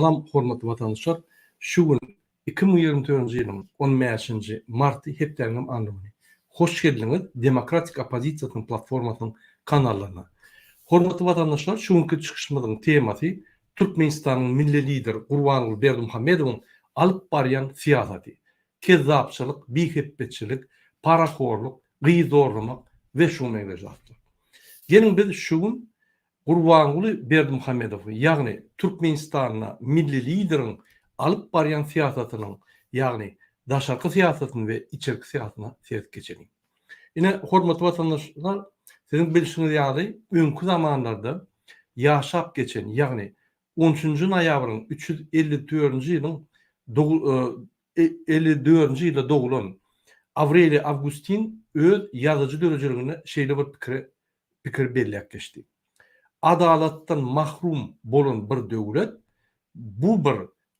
Salam hormatly vatandaşlar. Şu gün 2024-nji ýylyň 15-nji marty hepderiňem anlygyny. Hoş geldiňiz Demokratik Opozisiýasynyň platformasynyň kanallaryna. Hormatly vatandaşlar, şu günkü çykyşymyzyň temasy Türkmenistanyň milli lider Gurbanuly Berdimuhammedowyň alyp barýan siýasaty. Kezzapçylyk, bihepbetçilik, paraxorluk, gyýdorlamak we şu meňzeşler. Gelin biz şu gün Gurbanuly Berdimuhammedow, ýagny Türkmenistanyň milli lideriň alyp barýan siýasatynyň, ýagny daşarky siýasatyny we içerki siýasatyna sert geçelim. Ine hormatly vatandaşlar, siziň bilişiňiz ýaly öňkü zamanlarda ýaşap geçen, ýagny 13-nji noýabryň 354-nji ýylyň 54-nji ýylda dogulan Avreli Avgustin öz ýazyjy dörejeligine şeýle bir pikir belläp geçdi. Adalatdan mahrum bolan bir döwlet bu bir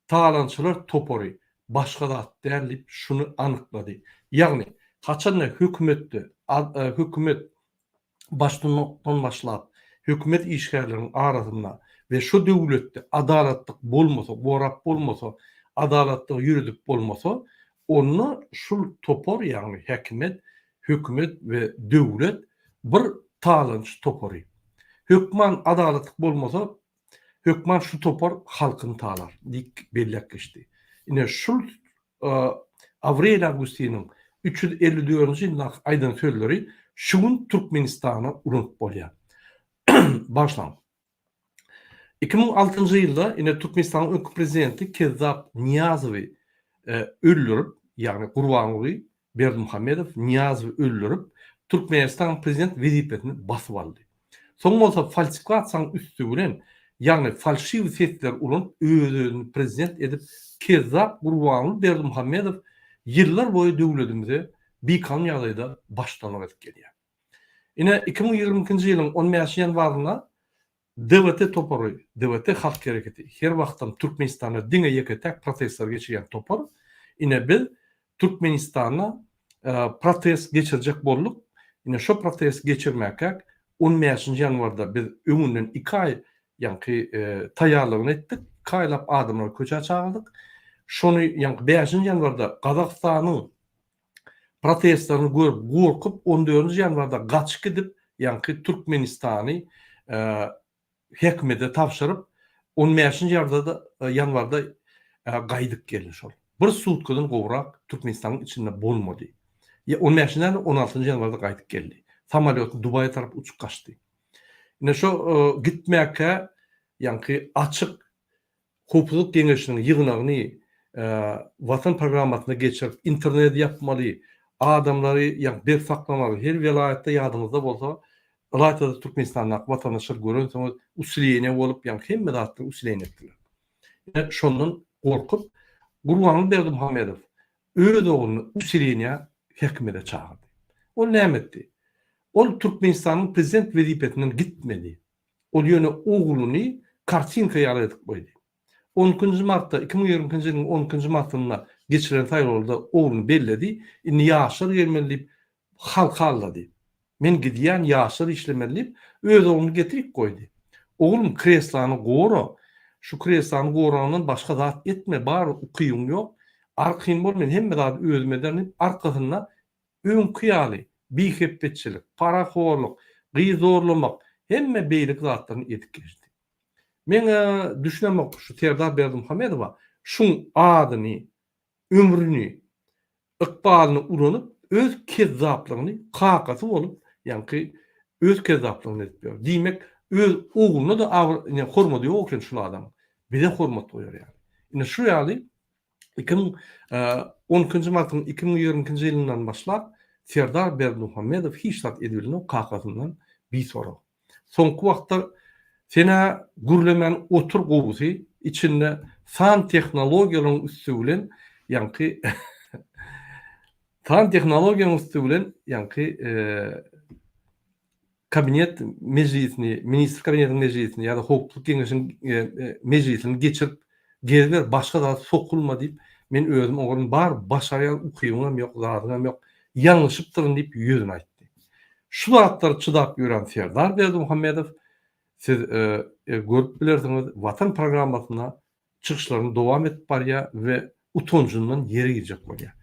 talançylar topory başga zat därlip şunu anyklady. Ýagny haçan hökümetde hökümet başdan başlap hökümet işgärleriniň arasynda we şu döwletde adalatlyk bolmasa, gorap bolmasa, adalatlyk ýürüdip bolmasa, onu şu topor ýagny hökümet we döwlet bir talanç topory. Hökman adalatlyk bolmasa, hökman şu topar halkyny talar dik belläp geçdi. Ine şu Avreli Avgustiniň 354-nji ýylyň aýdan sözleri şu gün Türkmenistana urunup bolýar. Başlan. 2006-njy ýylda ine Türkmenistanyň öňkü prezidenti Kezzap Niýazowy öldürip, ýagny Gurbanuly Berdimuhammedow Niýazowy öldürip, Türkmenistan prezident wezipetini basyp aldy. Soň bolsa falsifikasiýaň üstü bilen, ýagny falşiw sesler ulan özüni prezident edip Kezzap Gurbanuly Berdimuhammedow ýyllar boýu döwletimize bikan ýagdaýda başlanmak edip gelýär. Ine 2022-nji ýylyň 15 ýanwaryna DWT topory, DWT halk hereketi her wagtdan Türkmenistana diňe ýeketek protestler geçirýän topor. Ine biz Türkmenistana protest geçirjek bolduk. Ine şu protest geçirmäke 15-nji ýanwarda biz öňünden 2 aý ýanky taýýarlygyny etdik. Kaýlap adamlar köçe çağırdyk. Şonu ýanky 5-nji ýanwarda Gazakstanyň protestlerini görüp gorkup 14-nji ýanwarda gaçyp gidip ýanky Türkmenistany hökümete tapşyryp 15-nji ýanwarda gaýdyp geldi şol. Bir sutkadan gowrak Türkmenistanyň içinde bolmady. 15-nji 16-njy ýanwarda gaýdyp geldi. Samolyot Dubaýa tarap uçup kaçtı. Ine şu gitmäke ýanky açyk hukuk geňeşiniň ýygnagyny watan programasyna geçirip internet yapmaly, adamlary ýa bir saklamaly. Her vilayetde ýadyňyzda bolsa, vilayetde Türkmenistanyň watandaşlar görenseňiz usleyne bolup ýa hemme zatly usleyne etdiler. Ine şondan gorkup Gurbanuly Berdimuhammedow öz oğluny usleyne hökümete çağırdy. O näme etdi? Ol Türkmenistanyň prezident wezipetinden gitmedi. Ol ýöne oğluny kartinka ýaratyp goýdy. 10-njy martda 2020-nji ýylyň 10-njy martynda geçiren taýlawda oğluny belledi. Indi ýaşar gelmeli halk hallady. Men gidýän ýaşar işlemeli öz oğluny getirip goýdy. Oğlum kreslany gora, şu kreslany goranyň başga zat etme, bar ukyň ýok. Arkyn bolmaýan hemme zat özmeden arkasynda öňkü ýaly bihepbetçilik, paraxorluk, gyýdorlamak hemme beýlik zatlaryny edip geçdi. Men düşünemek şu Serdar Berdimuhammedowa şuň adyny, ömrüni, ykbalyny uranyp öz kezzaplygyny kakasy bolup, ýanky öz kezzaplygyny edip berdi. Diýmek öz oğluny da hormady ýok şu adam. Bize hormat goýar ýa. Ine şu ýaly 10-njy martyň 2022-nji ýylyndan başlap Serdar Berdimuhammedow hiç zat edilini kakasyndan bir sorak. Soňky wagtda sene gürlemen otur gowusy içinde fan tehnologiýalaryň üstü bilen ýanky fan tehnologiýalaryň üstü bilen ýanky kabinet meclisini, ministr kabinetiniň meclisini ýa-da hukuk geňeşiniň meclisini geçirip gezler başga zat sokulma diýip men özüm oňun bar başarýan ukyňam ýok, zadyňam ýok. Yanlışıptırın deyip yüzünü açtı. Şu zatlar çydap ýören Serdar Berdimuhammedow siz görüp bilersiniz watan programasyna çıkışlarını devam edip barya ve utoncundan yere girecek bolýar.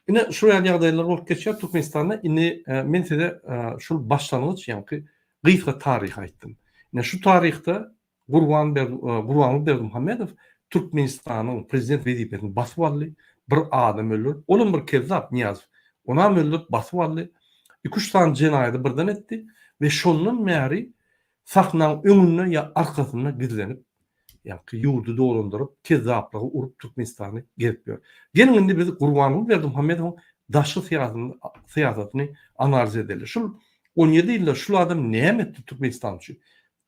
Ine şuraya ýagdaýlar bolup geçýär Türkmenistanda. Ine men size şu başlangıç ýa-ni gysga taryh aýtdym. Ine şu taryhda Gurbanly Berdimuhammedow Türkmenistanyň prezident wezipetini basyp aldy. Bir adam öldürip, olam bir kezzap Niýazow. Onam öldürip basyp aldy. 2-3 tane jenaýaty birden etdi we şondan märi sahnaň öňünde ýa arkasynda gizlenip ýa-ni ýurdu dolandyryp kezzaplygy urup Türkmenistany gezip ýör. Gelin indi biz Gurbanly Berdimuhammedowyň daşky syýasatyny analiz edelim. Şu 17 ýylda şu adam näme etdi Türkmenistan üçin?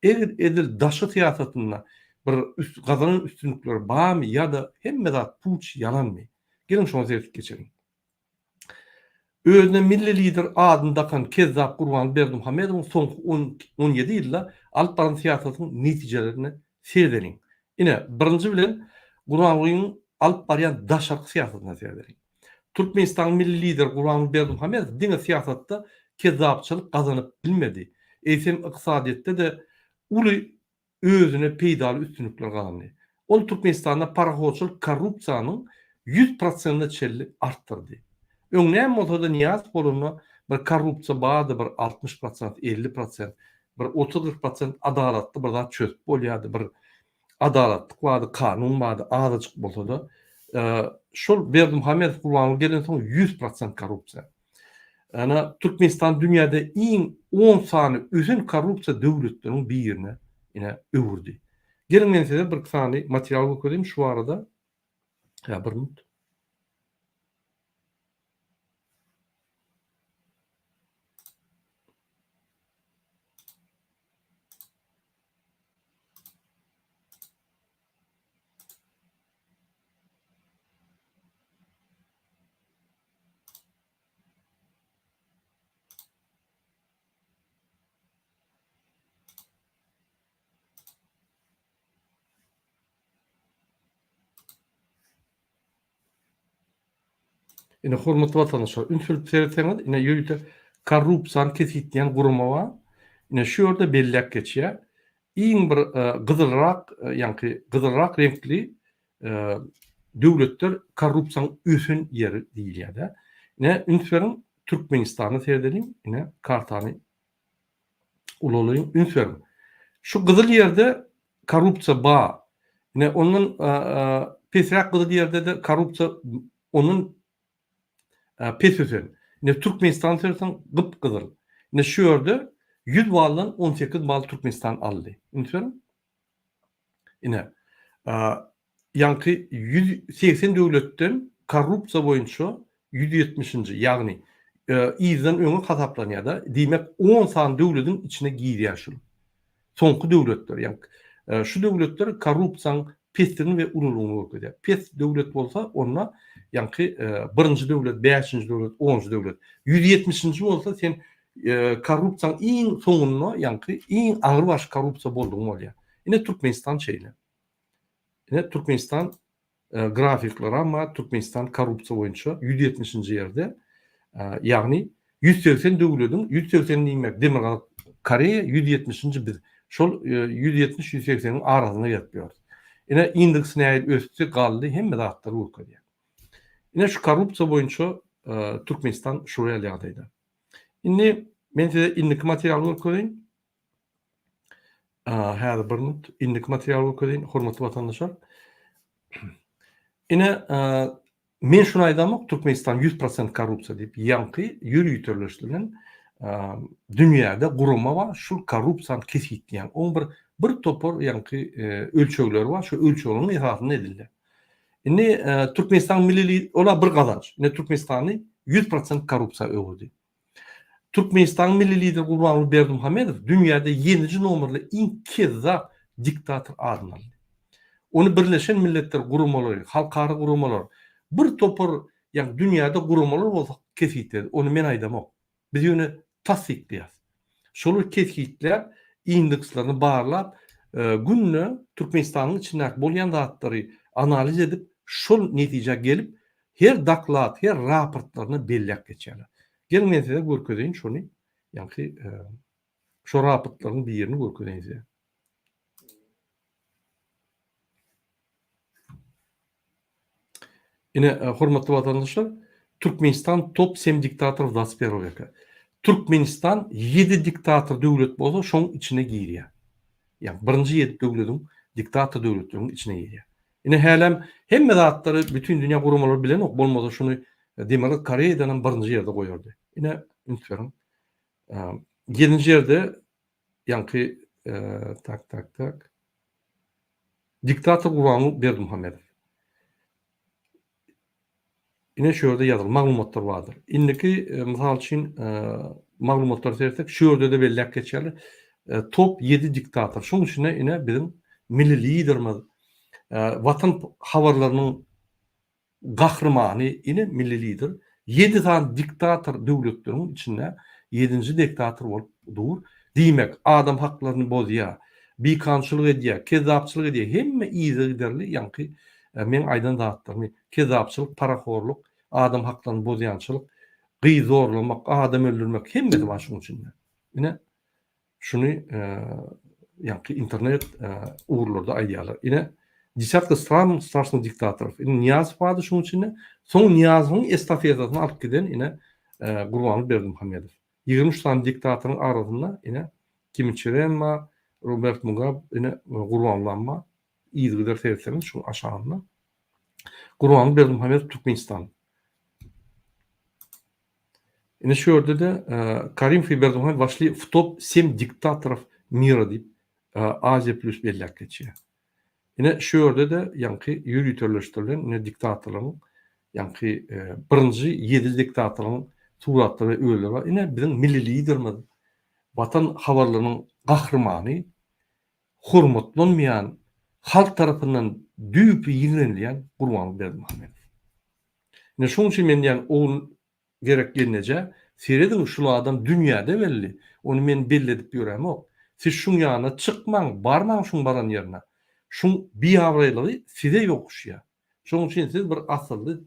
Eger edil daşky syýasatyna bir gazanan üstünlikleri barmy ýa-da hemme zat puç ýalanmy? Gelin şoňa zertip geçelim. Özüne milli lider adyny takan kezzap Gurbanly Berdimuhammedowyň soňky 17 ýylda alyp baran syýasatynyň netijelerini seyredelim. Ine birinji bilen Gurbanlyň alyp barýan daşarky syýasatyna seyredelim. Türkmenistan milli lider Gurbanly Berdimuhammedow diňe syýasatda kezzapçylyk gazanyp bilmedi. Eýsem ykdysadyýetde de uly özüne peýdaly üstünlikler gazandy. Ol Türkmenistanda parahoçylyk korrupsiýanyň 100% çelli artdyrdy. Öňnem bolsa-da Niýazow bolany bir korrupsiýa bady bir 60%, 50%, bir 30-40% adalatly bir zat çözüp bolýardy, bir adalatlyk bady, kanun bady, azyjyk bolsa-da şol Berdimuhammedow Gurbanly gelen soň 100% korrupsiýa. Ana Türkmenistan dünýäde iň 10 sany özün korrupsiýa döwletleriň birine ine öwürdi. Gelin men size bir sany material göstereyim şu arada. Ya bir minut. Ine hormatly vatandaşlar, ünsürüp seyretseňiz, ine ýöňde korrupsiýany kesitleýän guruma bar. Ine şu ýerde belläp geçýär. Iň bir gyzylrak, ýa-ni gyzylrak renkli döwletler korrupsiýanyň ösün ýeri diýilýär. Ine ünsüriň Türkmenistany seyredelim, ine kartany ulalaýyn ünsüriň. Şu gyzyl ýerde korrupsiýa bar. Ine onuň pesrak gyzyl ýerde de korrupsiýa onun PSÖS'ün. Ne Türkmenistan seyretsen gıpgıdır. Ne şu ýerde 100 baldan 18 bal Türkmenistan aldy. Intiyorum. Ine ýa-ni 180 döwletden korrupsiýa boýunça 170-nji, ýagny ýyzdan öňe hasaplanýar da. Diýmek 10 san döwletiň içine girýär şu. Soňky döwletler, ýa-ni şu döwletler korrupsiýanyň pesini we ululugyny görkezýär. Pes döwlet bolsa onda ýa-ni birinji döwlet, 5-nji döwlet, 10-njy döwlet. 170-nji bolsa sen korrupsiýanyň iň soňuna, ýa-ni iň agyr baş korrupsiýa boldugyny bolýar. Ine Türkmenistan şeýle. Ine Türkmenistan grafikleri ama Türkmenistan korrupsiýa boýunça 170-nji ýerde. Ýagny 180 döwletiň 180 diýmek Demirgal Koreýa 170-nji biz. Şol 170-180-iň arasyna ýetýär. Ine indeks näil ösdi galdy hemme zatlary urkadýar. Ine şu korrupsiýa boýunça Türkmenistan şuraya ýagdaýda. Indi men size indiki materialy görkezýän. Häzir bir minut indiki materialy görkezýän hormatly vatandaşlar. Ine men şunu aýdamok Türkmenistan 100% korrupsiýa diýip ýa-ni ýürüýtürleşdirilen dünýäde guruma bar, şu korrupsiýany kesitleýän bir topor ýa-ni ölçegler bar, şu ölçegiň esasyna edildi. Indi Türkmenistan milli ola bir gazanç. Ine Türkmenistany 100% korrupsiýa öwürdi. Türkmenistan milli lider Gurbanly Berdimuhammedow dünýäde 7-nji nomerli iň kezzap diktator adyny aldy. Onu Birleşen Milletler gurumalary, halkara gurumalar, bir topor ýa-ni dünýäde gurumalar bolsa kesitdi. Onu men aýdamok. Biz ýöne tasdikleýär. Şol kesitler indekslerini barlap günne Türkmenistanyň içindäki bolýan zatlary analiz edip şol netije gelip her daklat, her raportlaryny belläp geçýärler. Gelin men size görkezýän şonu, ýa-ni şu raportlaryň birini görkezýän size. Ine hormatly vatandaşlar, Türkmenistan top sem diktator Dasperov eka. Türkmenistan 7 diktator döwlet bolsa şoň içine girýär. Yani birinci 7 döwletiň diktator döwletleriň içine girýär. Ine hälem hemme zatlary bütün dünýä gurumalary bilen ok bolmasa şunu demek Koreýadan birinci ýerde goýardy. Ine ünsüň 7-nji ýerde ýanky tak diktator Gurbanguly Berdimuhammedow. Ine şu ýerde ýazyl maglumatlar bardyr. Indiki mysal üçin maglumatlar sersek şu ýerde de belli geçýär. Top 7 diktator. Şoň üçin ine bizim milli liderimiz, watan habarlarynyň gahrymany ine milli lider 7 tane diktator döwletleriň içinde 7-nji diktator bolup dur. Diýmek, adam haklaryny bozýar, bikançylyk edýär, kezapçylyk edýär. Hemme iýze giderli ýanky men aýdan zatlarmy kezapçylyk, paraxorluk, adam haklaryny bozýançylyk, gyzorlamak, adam öldürmek hemme var şoň içinde. Ine şunu ýanky internet uğurlarda aýdýarlar. Ine Desyatka strašno diktatorov. Ine Niyaz vardı şoň içinde. Soň Niyaz'ın estafetasyny alyp giden ine Gurbanguly Berdimuhammedow. 23 tane diktatorun arasında ine Kim Il-sung, Robert Mugabe ine Gurbanguly iýdiler terserin şu aşağında. Gurbanguly Berdimuhammedow Türkmenistan. Ine şu ýerde de Karim Berdimuhammedow başly top 7 diktatorov mira diýip Aziya plus bellek geçýär. Ine şu ýerde de ýanky ýürütürleşdirilen ine diktatorlaryň ýanky birinji 7 diktatorlaryň suratlary we öýleri bar. Ine bizim milli liderimiz, watan habarlarynyň gahrymany, hormatlanmaýan, halk tarapyndan düýpü ýigrenilýän Gurbanguly Berdimuhammedow. Ine şoň üçin men ýani onuň gerek gelneje seredin şu adam dünýäde belli. Onu men belli edip ýöremok. Siz şuň ýanyna çykmaň, barmaň şuň baran ýerine. Şuň biýabraýlygy size ýokuşýar. Şoň üçin siz bir asylly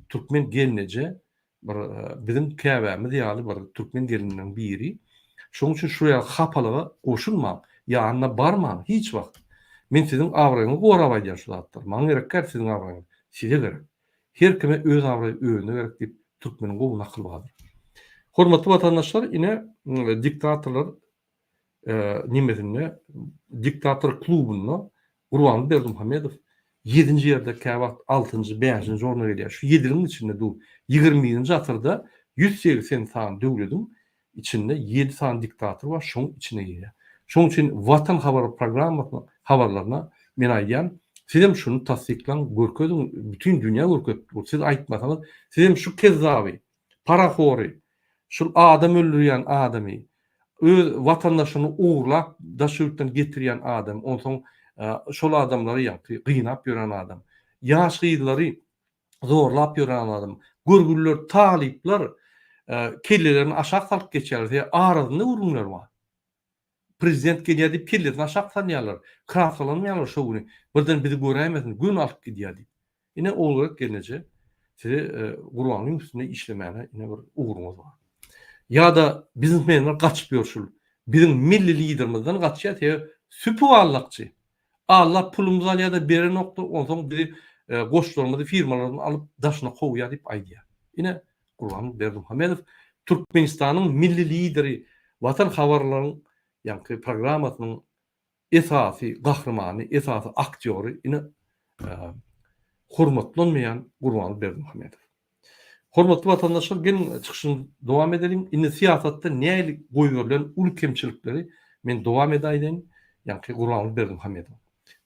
türkmen gelneje bir bizim käbämiz ýaly bir türkmen gelininden biri. Şoň üçin şuraya hapalyga goşulmaň, ýanyna barmaň hiç wagt. Men sizin awraýyňyzy gorap aýdýar şu zatlar. Maňa gerek sizin awraýyňyz. Size gerek. Her kime öz awraýy öňüne gerek diýip türkmeniň gowy nakyl bardyr. Hormatly watandaşlar, ine diktatorlar nimetinde diktator klubunda Gurbanguly Berdimuhammedow 7-nji ýerde käwagt 6-njy, 5-nji orna gelýär. Şu 7-niň içinde du 20-nji asyrda 180 sany döwletiň içinde 7 tane diktator var, şoň içine girýär. Şoň üçin watan habar programmasyna habarlaryna men aýdýan, siz hem şunu tasdiklan, görkezin, bütün dünýä görkezip, siz aýtmasaňyz, siz hem şu kezzaby, paraxory, şu adam öldürýän adamy, öz watandaşyny uğurlap daşyrykdan getirýän adam, onsoň şol adamlary ýanky gynap ýören adam, ýaş gyzlary zorlap ýören adam, görgüller, talipler kellelerini aşağı salyp geçýär diýe aradyny urunlar bar. Prezident gelýär diýip kellelerini aşağı salýarlar, krasalanmaýarlar şo güni. Birden bizi görämesin, gün alyp gidýär diýip. Ine olarak gelneje size Gurbangulyň üstünde işlemäne ine bir uğurumuz bar. Ya da bizimmenler kaçıp ýörşül. Bizim milli liderimizden kaçýar diýe süpüwallakçy. Allah pulumuzu alýar da beren nokta, onsoň bizi goşlarymyzy, firmalarymyzy alyp daşyna gowýar diýip aýdýar. Ine Gurbanguly Berdimuhammedow Türkmenistanyň milli lideri, watan habarlarynyň ýanky programmasynyň esasy gahrymany, esasy aktýory ine hormatlanmaýan Gurbanguly Berdimuhammedow. Hormatly watandaşlar, gelin çykyşyny dowam edelim. Ine siýasatda nälik goýulan ul kemçilikleri men dowam edäýin. Ýanky Gurbanguly Berdimuhammedow.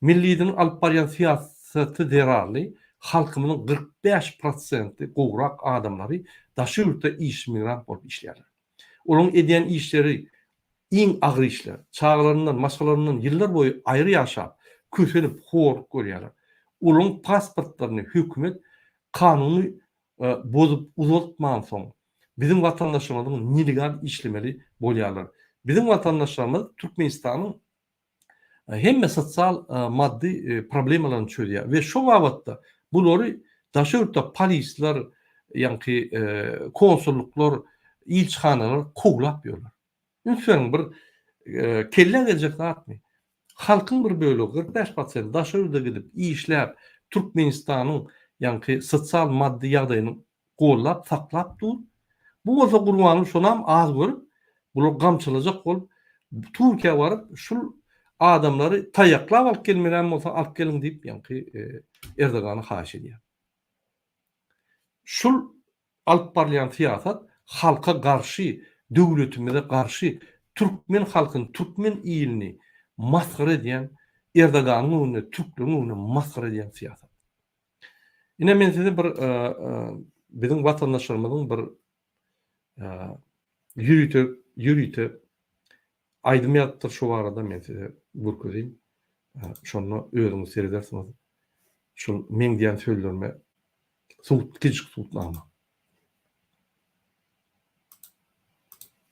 Milliliğinin alıp baryan siyaseti derarlı, halkımının 45% gowrak adamları daşı ýurtda iş migrant bolup işlerler. Onun edýän işleri iň agyr işler, çağlarından, maşgalarından yıllar boyu ayrı ýaşap, kösenip horluk görýärler. Onun pasportlaryny hökümet kanuny bozup uzatmadan soň bizim vatandaşlarymyzyň nelegal işlemeli bolýarlar. Bizim vatandaşlarymyz Türkmenistanyň hemme sosial maddi problemalaryny çözýär we şo wagtda bulary daşy ýurtda polisler, ýanky konsulluklar, ilçhanalar kowlap ýörler. Ünsün bir kelle gelecek zatmy. Halkyň bir bölegi 45% daşy ýurda gidip işläp Türkmenistanyň yani sosyal maddi ýagdaýyny gollap saklap dur. Bu bolsa Gurbanuw şonam az görüp, bular gamçylajak bolup Türkiýe baryp şul adamlary taýaklap alyp gelmeden bolsa alyp geliň diýip ýa-ni Erdogany haýyş edýär. Şul alyp barýan siýasat halka garşy, döwletimize garşy, türkmen halkyny, türkmen ýylny maskara edýän, Erdoganyň önüne, türklerin önüne maskara edýän siýasat. Ine men size bir bizim vatandaşlarymyzyň bir ýürüýte aýdym ýatdyr şu barada men size görkezýin. Şonu özüňiz seyredersiňiz. Şol men diýen sözlerime tutnama.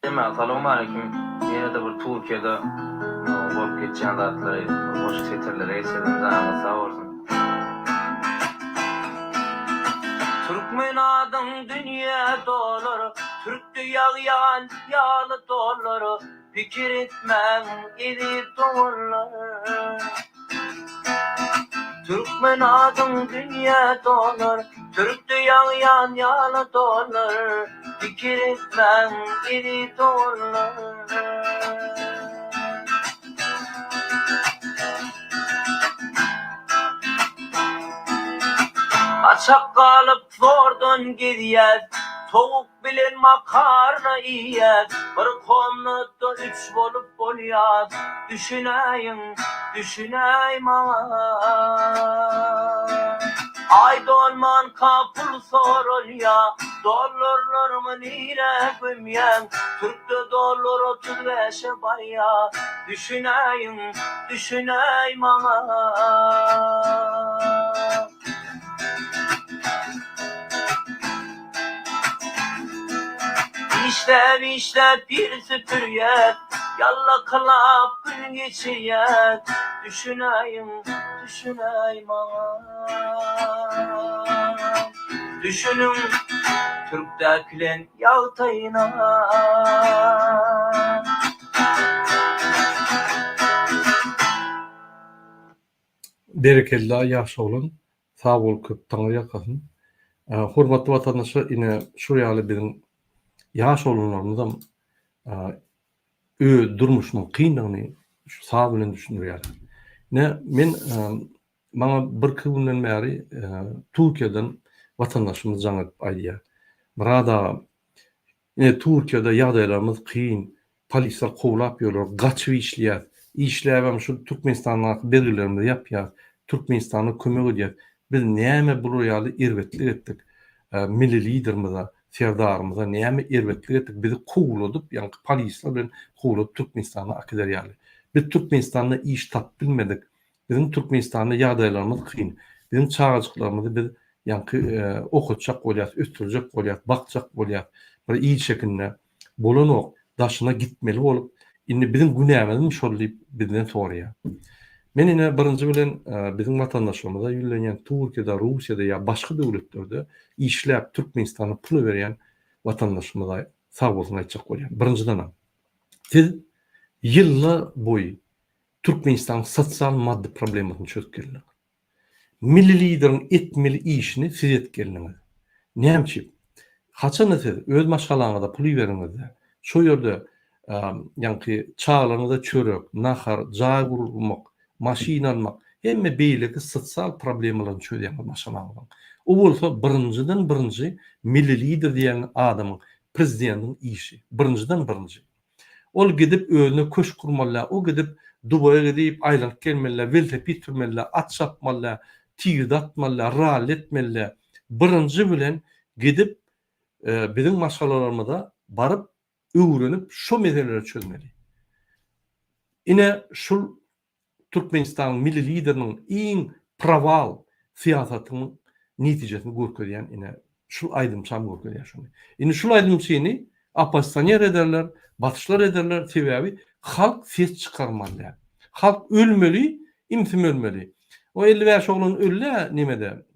Assalamu alaikum. Yine de bir Türkiye'de bolup geçen zatları, boş seterlere esedim zahmet sağ olsun. Türkmen adam dünya doları, Türk'tü yağyan yağlı doları, fikir etmem idi doları. Türkmen adam dünya doları, Türk'tü yağyan yağlı doları, fikir etmem idi doları. Açak kalıp zordan gidiyet, tavuk bilen makarna iyiyet, bir komnatda üç bolup bolyat, düşüneyim ay dolman kapul sorul ya, dollarlarımı nire gömyen, Türk'te dollar 35'e baya, düşüneyim İşlev bir süpüriyet, yalla kılap gün geçiyet, düşüneyim düşünüm Türk dökülen yağtayına. Bereketli ýaşa bolun, sag bolup köp taňy ýakasyn. Hormatly watandaşlar, ine şu ýaly biziň ýaş olanlarymyzam durmuşynyň kynlygyny şu sag bilen düşünýär. Ne men maňa bir günden bäri Türkiýeden watandaşymyz jaňyp aýdýar. Burada Türkiýede ýagdaýlarymyz kyn, polisler kowlap ýörler, gaçyp işleýär. İşläbem şu Türkmenistanyň belgilerini ýapýar. Türkmenistana kömek edýär. Biz näme bu ýaly irwetlik etdik? Milli liderimize, serdarymyza näme irwetlik etdik? Bizi kowladyp, ýa-ni polisler bilen kowladyp Türkmenistana akderýärler. Biz Türkmenistanda iş tap bilmedik. Bizim Türkmenistanda ýagdaýlarymyz kyn. Bizim çağajyklarymyzy biz ýa-ni okutjak bolýar, ötürjek bolýar, bakjak bolýar. Bir iyi şekilde bolanok daşyna gitmeli bolup, indi bizim günämiz şol diýip bizden soraýar. Men ine birinji bilen bizim vatandaşlarymyza ýülenýän Türkiýede, Russiýada ýa başga döwletlerde işläp Türkmenistana pul berýän vatandaşlarymyza sag bolsun aýtjak bolýar. Birinciden siz ýyllar boýy Türkmenistan sosial maddi problematyny çözüp geldiňiz. Milli lideriň etmeli işini siz etip geldiňiz. Näçe? Haçan siz öz maşgalaňyza pul beriňizde, şo ýerde ýa-ni çağlarynızda çörek, nahar, jaý gurulmak, maşina almak, hemme beýleki sosial problemlaryny çözýän maşgalaňyz. O bolsa birinji milli lider diýen adamyň, prezidentiň işi. Birinji. Ol gidip özüne köş kurmaly, o gidip Dubaýa gidip aýlanyp gelmeli, velosiped sürmeli, at çapmaly, tigir atmaly, rally etmeli. Birinji bilen gidip bizim maşgalalarymyza baryp öwrenip şu meseleleri çözmeli. Ine şul Türkmenistan milli lideriniň iň prawal siýasatynyň netijesini görkezýän ine şul aýdymçam görkezýär şunu. Ine şul aýdymçyny oppositsioner ederler, batışlar ederler, sebäbi halk ses çıkarmaly. Halk ölmeli, imsim ölmeli. O 55 oğlun ölle nimede?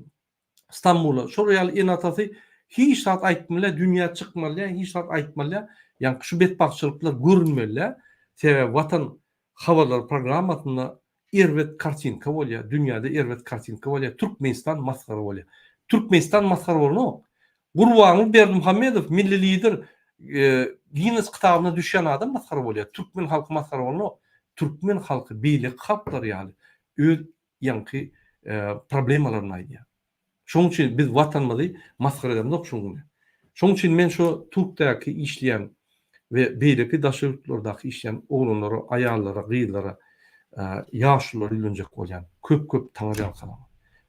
İstanbul'a. Şuraya en atası hiç saat aýtmaly, dünya çıkmaly, hiç saat aýtmaly. Yani şu betbakçılıklar görünmeli. Sebäbi vatan habarlar programmasyna erwet kartinka bolýar. Dünyada erwet kartinka bolýar. Türkmenistan maskara bolýar. Türkmenistan maskara bolno. Gurbanuly Berdimuhammedow milli lider Guinness kitabına düşen adam maskara bolýar. Türkmen halky maskara bolno. Türkmen halky beýle halklar ýaly öz ýanky problemalaryny aýdýar. Şoň üçin biz watanymyzy maskara edemok şoň. Şoň üçin men şu Türkdäki işleýän we beýleki daşyryplardaky işleýän oglanlara, aýallara, gyzlara, ýaşlara ýylanjak bolýan köp taňry alkalam.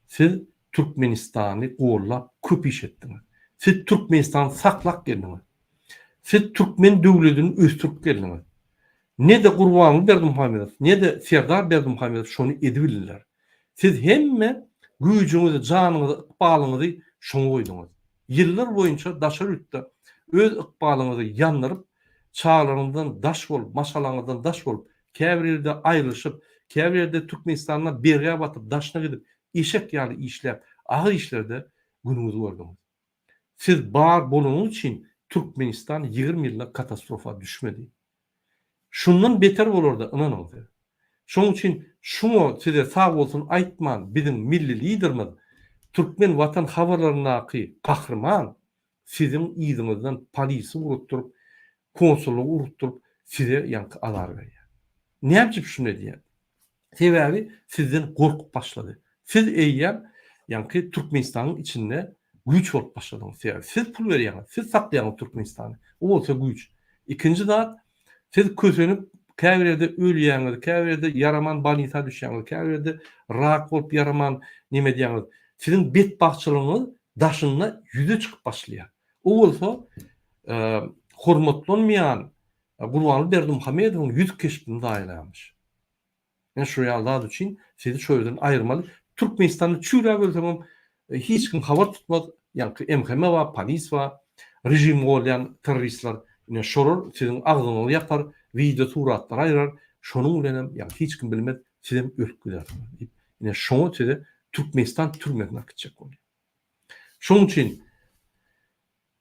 Siz Türkmenistany gollap köp iş etdiňiz. Siz Türkmenistan'ı saklak geldiňiz. Siz Türkmen döwletini östürip geldiňiz. Ne de Gurbanuly Berdimuhammedow, ne de Serdar Berdimuhammedow şonu edibildiler. Siz hemme güýjüňizi, janyňyzy, ykbalyňyzy şoňa goýduňyz. Ýyllar boýunça daşarutda öz ykbalyňyzy ýandyryp, çağlaryndan daş bolup, maşalaňyzdan daş bolup, käbirde aýryşyp, käbirde Türkmenistan'a berge batyp, daşna gidip, eşek ýaly işläp, agyr işlerde günüňizi gördüňiz. Siz bar boluňyz üçin Türkmenistan 20 ýylda katastrofa düşmedi. Şundan beter bolardy, inanyňyz. Şoň üçin şunu size sag bolsun aýtman, bizim milli liderimiz Türkmen watan habarlarynaky gahrman sizin ýygyňyzdan polisi urutdurup, konsullugy urutdurup size ýanky alar berýär. Näme şunu diýär? Sebebi sizden gorkup başlady. Siz eýýär ýanky Türkmenistanyň içinde güýç bolup başladyňyz. Siz pul berýäňiz, siz saklaýaňyz Türkmenistany. O bolsa güýç. Ikinji zat, siz kösenip käbirde ölýäňiz, käbirde yaraman balita düşýäňiz, käbirde rak bolup yaraman neme diýäňiz. Sizin bet bahçylygyňyz daşynda ýüze çykyp başlaýar. O bolsa hormatlanmaýan Gurbanuly Berdimuhammedowyň ýüz keşbini daýlaýarmyş. Men şu ýallar üçin sizi şu ýerden aýyrmaly. Türkmenistanyny çüýrä bölsem hiç kim habar tutmaz. Ýanky MHM we polis we rejim bolýan terroristler ine şorur sizin agzyňyzy ýapar, video suratlar aýrar. Şonuň bilen ýa hiç kim bilmez sizin ölüp gider. Ine şoňa size Türkmenistan türmesine gitjek bolýar. Şoň üçin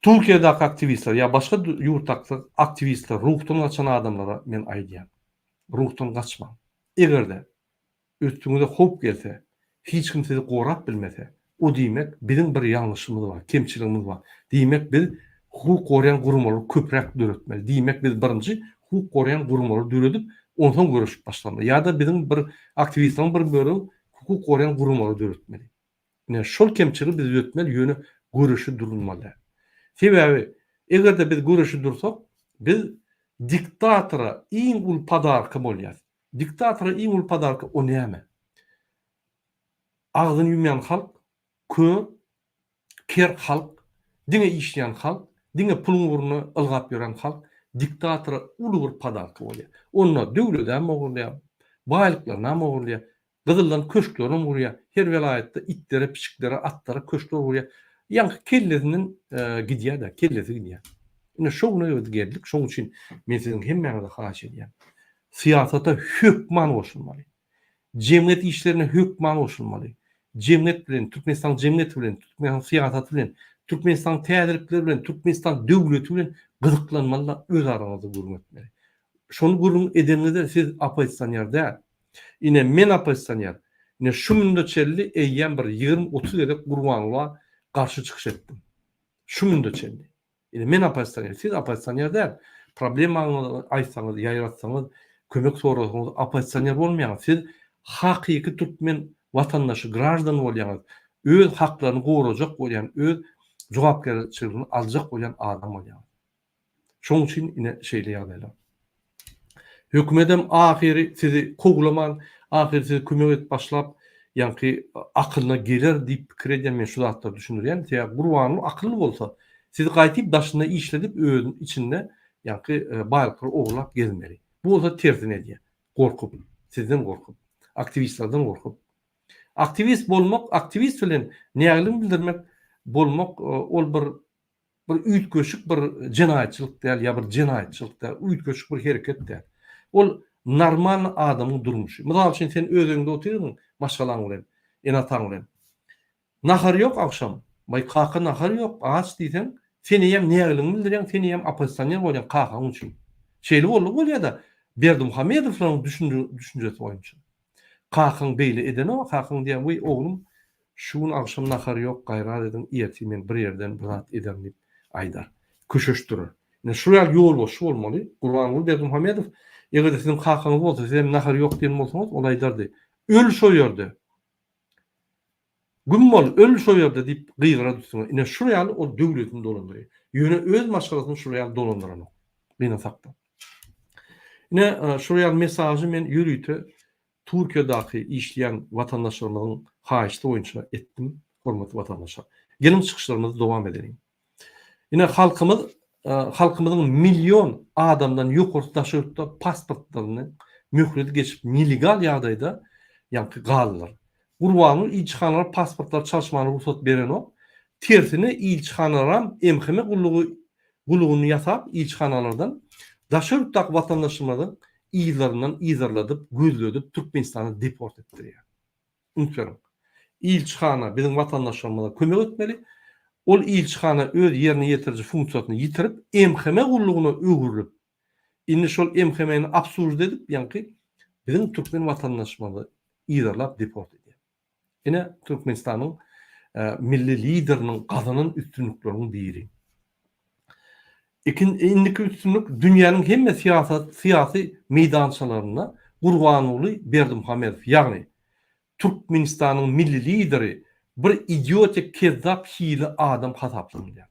Türkiýe'däki aktivistler ýa başga ýurtdaky aktivistler ruhdan gaçan adamlara men aýdýam. Ruhdan gaçma. Egerde üstüňize hop gelse, hiç kim sizi gorap bilmese, o diýmek bizim bir ýalňyşymyz bar, kemçiligimiz bar. Diýmek biz hukuk gorayan gurumları köprek döretmeli. Diýmek biz birinji hukuk gorayan gurumları döredip ondan görüşüp başlamaly. Ya da bizim bir aktivistlaryň bir bölegi hukuk gorayan gurumları döretmeli. Yani şol kemçiligi biz döretmeli ýöne görüşü durulmaly. Sebebi egerde biz görüşü dursak, biz diktatora iň ul padarky bolýar. Diktatora iň ul padarky o näme? Agzyny ýumýan halk, ker halk, diňe işleýän halk, diňe puluny uruny ylgap ýören halk diktatora ulu bir padarky bolýar. Onda döwletden mogulýar, baýlyklaryndan mogulýar, gyzyldan köşklerini gurýar, her welaýatda itlere, piçiklere, atlara köşkler gurýar. Ýanky kellesinin gidýär-de, kellesi gidýär. Ine şoňa geldik, şoň üçin men siziň hemmäňize haýyş edýän. Siyasata hökman goşulmaly. Cemiyet işlerine hökman goşulmaly. Cemiyet bilen, Türkmenistan cemiyeti bilen, Türkmenistan siyasaty bilen, Türkmenistan täzirlikleri bilen, Türkmenistan döwleti bilen gyzyklanmaly, öz araňyzda gurmatmaly. Şonu gurun edeninde siz opozisiýonýar däl. Ine men opozisiýonýar. Ine şu mündetçelli eýýän bir 20-30 edek Gurbanulyga garşy çykyş etdim. Şu mündetçelli. Ine men opozisiýonýar, siz opozisiýonýar däl. Problemaňyzy aýtsaňyz, ýaýratsaňyz, kömek sorasaňyz opozisiýonýar bolmaýan. Siz hakyky Türkmen vatandaşı, grajdan bolýan, öz haklaryny gorajak bolýan, öz jogapkerçiligini aljak bolýan adam bolýan. Şoň üçin ine şeýle ýagdaýlar. Hökümetem ahiri sizi koglaman, ahiri sizi kömek et başlap, ýanky akylyna geler diýip pikir edýän men şu zatlar düşünürýän. Ýa Gurbanuly akylly bolsa, sizi gaýtyp daşynda işledip özüň içinde ýanky baýlyklar oglap gezmeli. Bu bolsa tersine edýär. Gorkup, sizden gorkup, aktivistlerden gorkup. Aktivist bolmak, aktivist bilen nägilini bildirmek bolmak ol bir üýtgeşik bir jenaýatçylyk däl, ýa bir jenaýatçylyk däl, üýtgeşik bir hereket däl. Ol normal adamyň durmuşy. Mysal üçin sen özüňde oturýaň, maşgalaň bilen, enataň bilen. Nahar ýok akşam. Bay kaka nahar ýok, aç diýsen, seni hem nägilini bildirýän, seni hem opozisiýonýar bolýan kakaň üçin. Şeýle bolýar da Berdimuhammedowyň düşünjesi boýunça. Kakaň beýle eden o, kakaň diýen, "Wy oglum, şuun akşam nahary yok gaýra dedim ýeti men bir ýerden birat ederim diýip aýdar. Köşeşdirir. Ne şu ýol ýol boş bolmaly. Gurbanuly Berdimuhammedow eger sizin hakaňyz bolsa, sizin nahary yok diýen bolsaňyz, ol aýdardy. Öl şo ýerde. Gümmol öl şo ýerde diýip gyýgyra düşsün. Ine şu ýaly o döwletini dolandyryr. Ýöne öz maşgalasyny şu ýaly dolandyran. Bina sakda. Ine şu ýaly mesajy men ýürüýte Türkiýedaky işleýän watandaşlarymyň haýyşy boýunça etdim, hormatly watandaşlar. Gelin çykyşlarymyzy dowam edelim. Ine halkymyzyň milyon adamdan ýokurda daşypda pasportlaryny möhürli geçip nelegal ýagdaýda ýa-ni galylar. Gurbanyň ilçihanalar pasportlar çalışmagyna ruhsat beren o. Tersine ilçihanalar emheme gullugyny ýasap ilçihanalardan daşypda watandaşlarymyň ýyllaryndan ýyzarladyp, gözledip Türkmenistana deport etdirýär. Unutmaýyn. İlçihana bizim watandaşlarymyza kömek etmeli. Ol ilçihana öz ýerine ýetirji funksiýasyny ýitirip, emheme gullugyna öwürlüp, indi şol emhemeňi absurd edip, ýa-ni bizim türkmen watandaşlarymyzy ýyzarlap deport edýär. Ine Türkmenistanyň milli lideriniň gazanyň üstünlikleriniň biri. Indiki üstünlük dünýäniň hemme syýasy meýdançalaryna Gurbanuly Berdimuhammedow, ýagny Türkmenistanyň milli lideri bir idiotik kezzap hili adam hasaplanýar.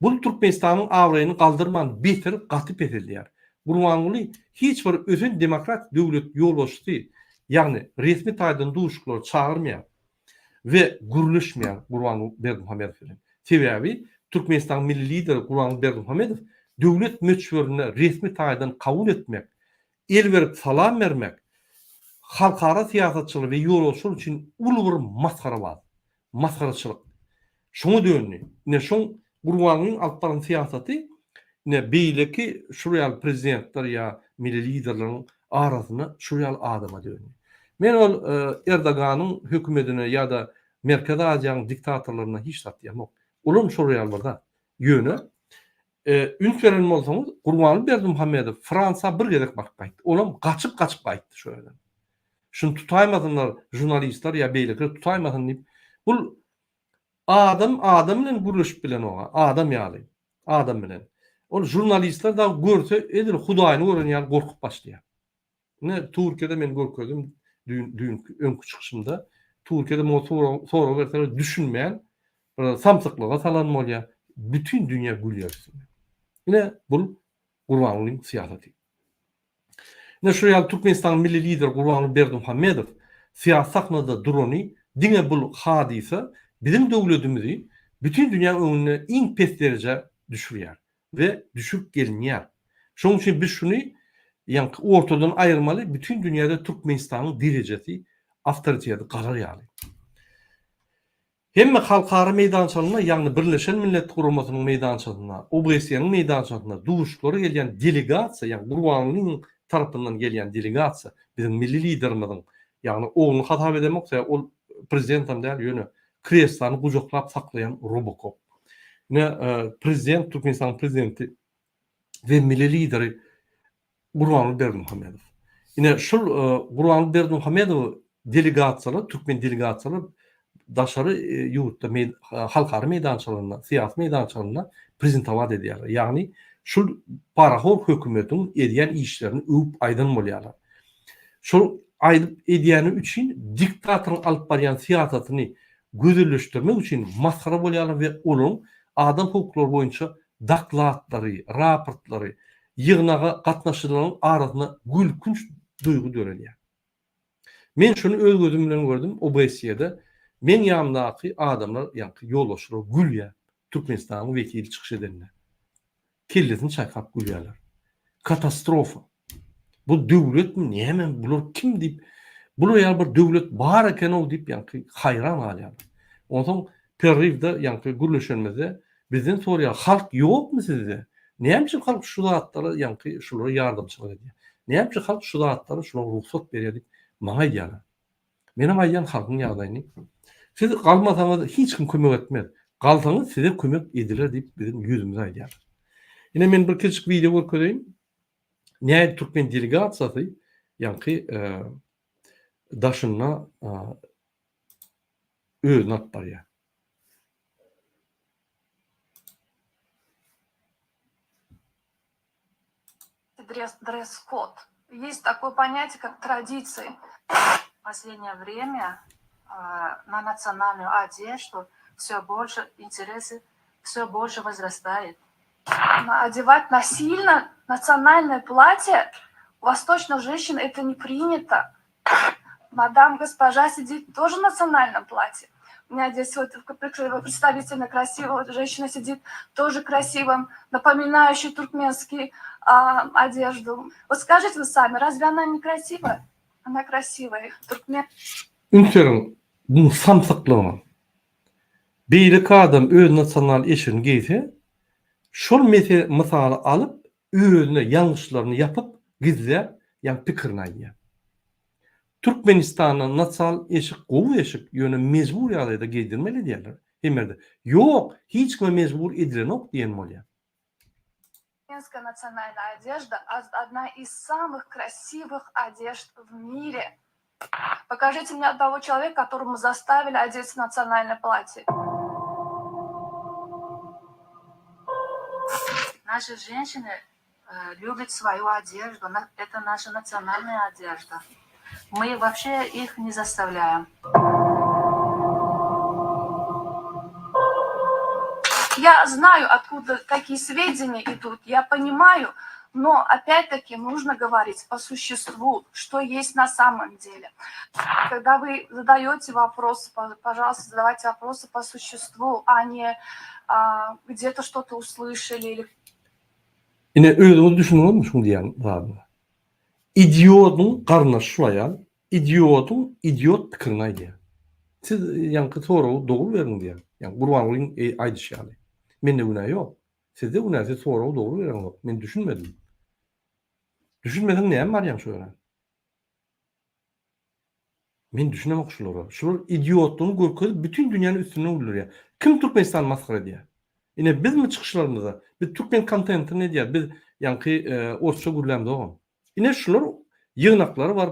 Bu Türkmenistanyň awraýyny galdyrman beter gatyp edilýär. Gurbanuly hiç bir özün demokrat döwlet ýolbaşçy, ýagny resmi taýdan duşuklar çağırmaýar we gürleşmeýär Gurbanuly Berdimuhammedow. Sebäbi Türkmenistan milli lideri Gurbanuly Berdimuhammedow döwlet möçberini resmi taýdan kabul etmek, el berip salam bermek, halkara siýasatçylyk we ýolbaşçylyk üçin uly bir maskara bar. Maskaraçylyk. Şoňa dönýär. Ne şoň Gurbanulyň alyp baran siýasaty ne beýleki şurýal prezidentler ýa milli liderleriň arasyna şurýal adama dönýär. Men ol Erdoganyň hökümetine ýa-da Merkez Aziýanyň diktatorlaryna hiç satýamok. Olum şurýal barda ýöne üns beren bolsaňyz Gurbanuly Berdimuhammedow Fransa bir gerek baryp gaýtdy. Olam gaçyp gaýtdy şu ýerden. Şunu tutaýmadylar jurnalistler ýa beýlekler tutaýmadyn diýip bu adam bilen gürleşip bilen oga adam ýaly. Adam bilen. Ol jurnalistler da görse edil Hudaýyny gören ýaly gorkup başlaýar. Ne Türkiýede men görkezdim düň öňkü çykyşymda Türkiýede sonra berseler düşünmeýän samsyklyga salanmaly. Bütün dünýä gülýär. Ne bu Gurbanulyň siýasaty. Ne şu ýaly Türkmenistan milli lider Gurbanuly Berdimuhammedow siýasat sahnada durany diňe bu hadise bizim döwletimizi bütün dünýä öňüne iň pes derejede düşürýär we düşüp gelýär. Şoň üçin biz şuny ýa-ni ortadan aýyrmaly, bütün dünýäde Türkmenistanyň derejesi awtoriteti garar ýaly. Hemme halkara meýdançalygyna, ýagny Birleşen Milletler Guramasynyň meýdançalygyna, OBSE-niň meýdançalygyna duşuklara gelýän delegasiýa, ýa-ni Gurbanulyň tarapyndan gelýän delegasiýa, bizim milli liderimiziň, ýagny oğluny hatap edemoksa, ol prezidentam däl ýöne kreslany gujoklap saklayan Robocop. Ne prezident Türkmenistan prezidenti ve milli lideri Gurbanuly Berdimuhammedow. Ine şol Gurbanuly Berdimuhammedow delegasiýalar, Türkmen delegasiýalar daşary ýurtda halkara meýdançalaryna, syýasat meýdançalaryna prezentawat edýärler. Ýagny şol parahor hökümetiň edýän işlerini öwüp aýdyn bolýarlar. Şol aýdyp edýäni üçin diktatorun alyp barýan siýasatyny gözleşdirmek üçin maskara bolýarlar we onun adam hukuklary boýunça daklatlary, raportlary ýygnaga gatnaşyklaryň arasyna gülkünç duýgu dörenýär. Men şunu öz gözüm bilen gördüm OBSE-de. Men ýamdaky adamlar ýa-ni ýolbaşçylar gülýär. Türkmenistanyň wekili çykyş edenler. Kellesini çaýkap gülýärler. Katastrofa. Bu döwletmi, näme bular kim diýip bular ýa bir döwlet bar eken o diýip ýa-ni haýran alýar. Ondan perrivde ýa-ni gürleşenmede bizden sorýar, halk ýokmy sizde? Näme üçin halk şu zatlary ýa-ni şulara ýardamçylyk edýär? Näme üçin halk şu zatlary şulara ruhsat berýär diýip maňa aýdýarlar. Menem aýdýan halkyň ýagdaýyny siz galmasaňyz hiç kim kömek etmez. Galsaňyz size kömek ediler diýip bizim ýüzümizde aýdýar. Ine men bir kiçik video görkezeyim. Näme Türkmen delegatsiýasy ýa-ni daşyna özüne atıp barýar. Дресс-код. Есть такое понятие, как традиции. В последнее время на национальную одежду все больше интересы, все больше возрастает. Одевать насильно национальное платье у восточных женщин это не принято. Мадам, госпожа сидит тоже в национальном платье. У меня здесь вот представительно красивая женщина сидит, тоже красивым, напоминающей туркменский одежду. Вот скажите вы сами, разве она не красивая? Она красивая. Туркмен... Ünserin bunu samsaklygyny. Beýle adam öz nasional eşini giyse, şol misaly alıp özüne yanlışlaryny yapıp gizle ýa pikirini aýýar. Türkmenistanyň nasional eşik gowy eşik ýöne mejbur ýagdaýda giydirmeli diýerler. Hemerde ýok, hiç kime mejbur edilenok diýen bolýar. Туркменская национальная одежда одна из самых красивых одежд в мире. Покажите мне одного человека, которому заставили одеться национальное платье. Наши женщины любят свою одежду. Это наша национальная одежда. Мы вообще их не заставляем. Я знаю, откуда такие сведения идут, я понимаю, но опять-таки нужно говорить по существу, что есть на самом деле. Когда вы задаете вопросы, пожалуйста, задавайте вопросы по существу, а не где-то что-то услышали. Или... Yine özüňiz düşünýärmi şunu diýen zady? İdiotun garnaşy şuýan, idiotun idiot pikirini aýdýar. Siz ýanky soragy dogry beriň diýen. Ýani Gurbanulyň aýdyşýaly. Mende günah ýok. Sizde günah, siz soragy dogry beriň. Men düşünmedim. Düşünmediň näme barýan şu ýöne? Men düşünemek şulara. Şular idiotluğunu görkezip bütün dünyanın üstüne ullurýar. Kim Türkmenistan maskara diýär? Ine biz mi çıkışlarımızda? Biz Türkmen kontenti ne diýär? Biz ýanky orçça gürlemde oğam. Ine şular ýygnaklary var,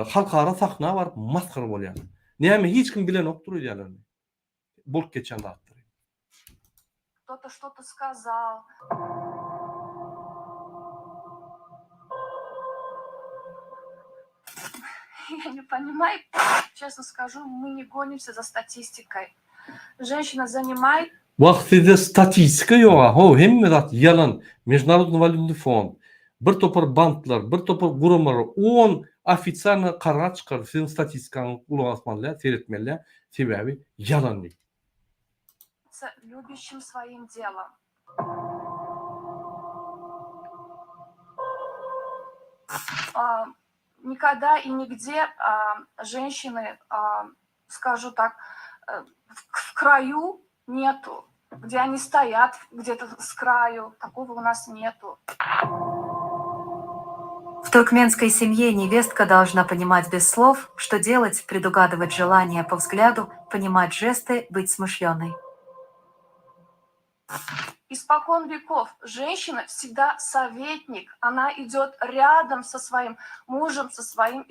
halkara sahna var, maskara bolýar. Näme hiç kim bilen okdur diýerler. Bolup geçen dağıttır. Кто-то что-то сказал. Я не понимаю, честно скажу, мы не гонимся за статистикой. Женщина занимает... Wagtyda statistika ýok. Ho, hemme zat yalan. Международный валютный фонд, bir topar banklar, bir topar gurumlar, 10 ofitsialny karar çykar. Sizin statistikaňyzy kulak asmalylar, seretmeliler. Sebebi yalan değil. Любящим своим делом. Никогда и нигде женщины, скажу так, в краю нету. Где они стоят, где-то с краю. Такого у нас нету. В туркменской семье невестка должна понимать без слов, что делать, предугадывать желания по взгляду, понимать жесты, быть смышленой. Испокон веков женщина всегда советник. Она идет рядом со своим мужем, со своим...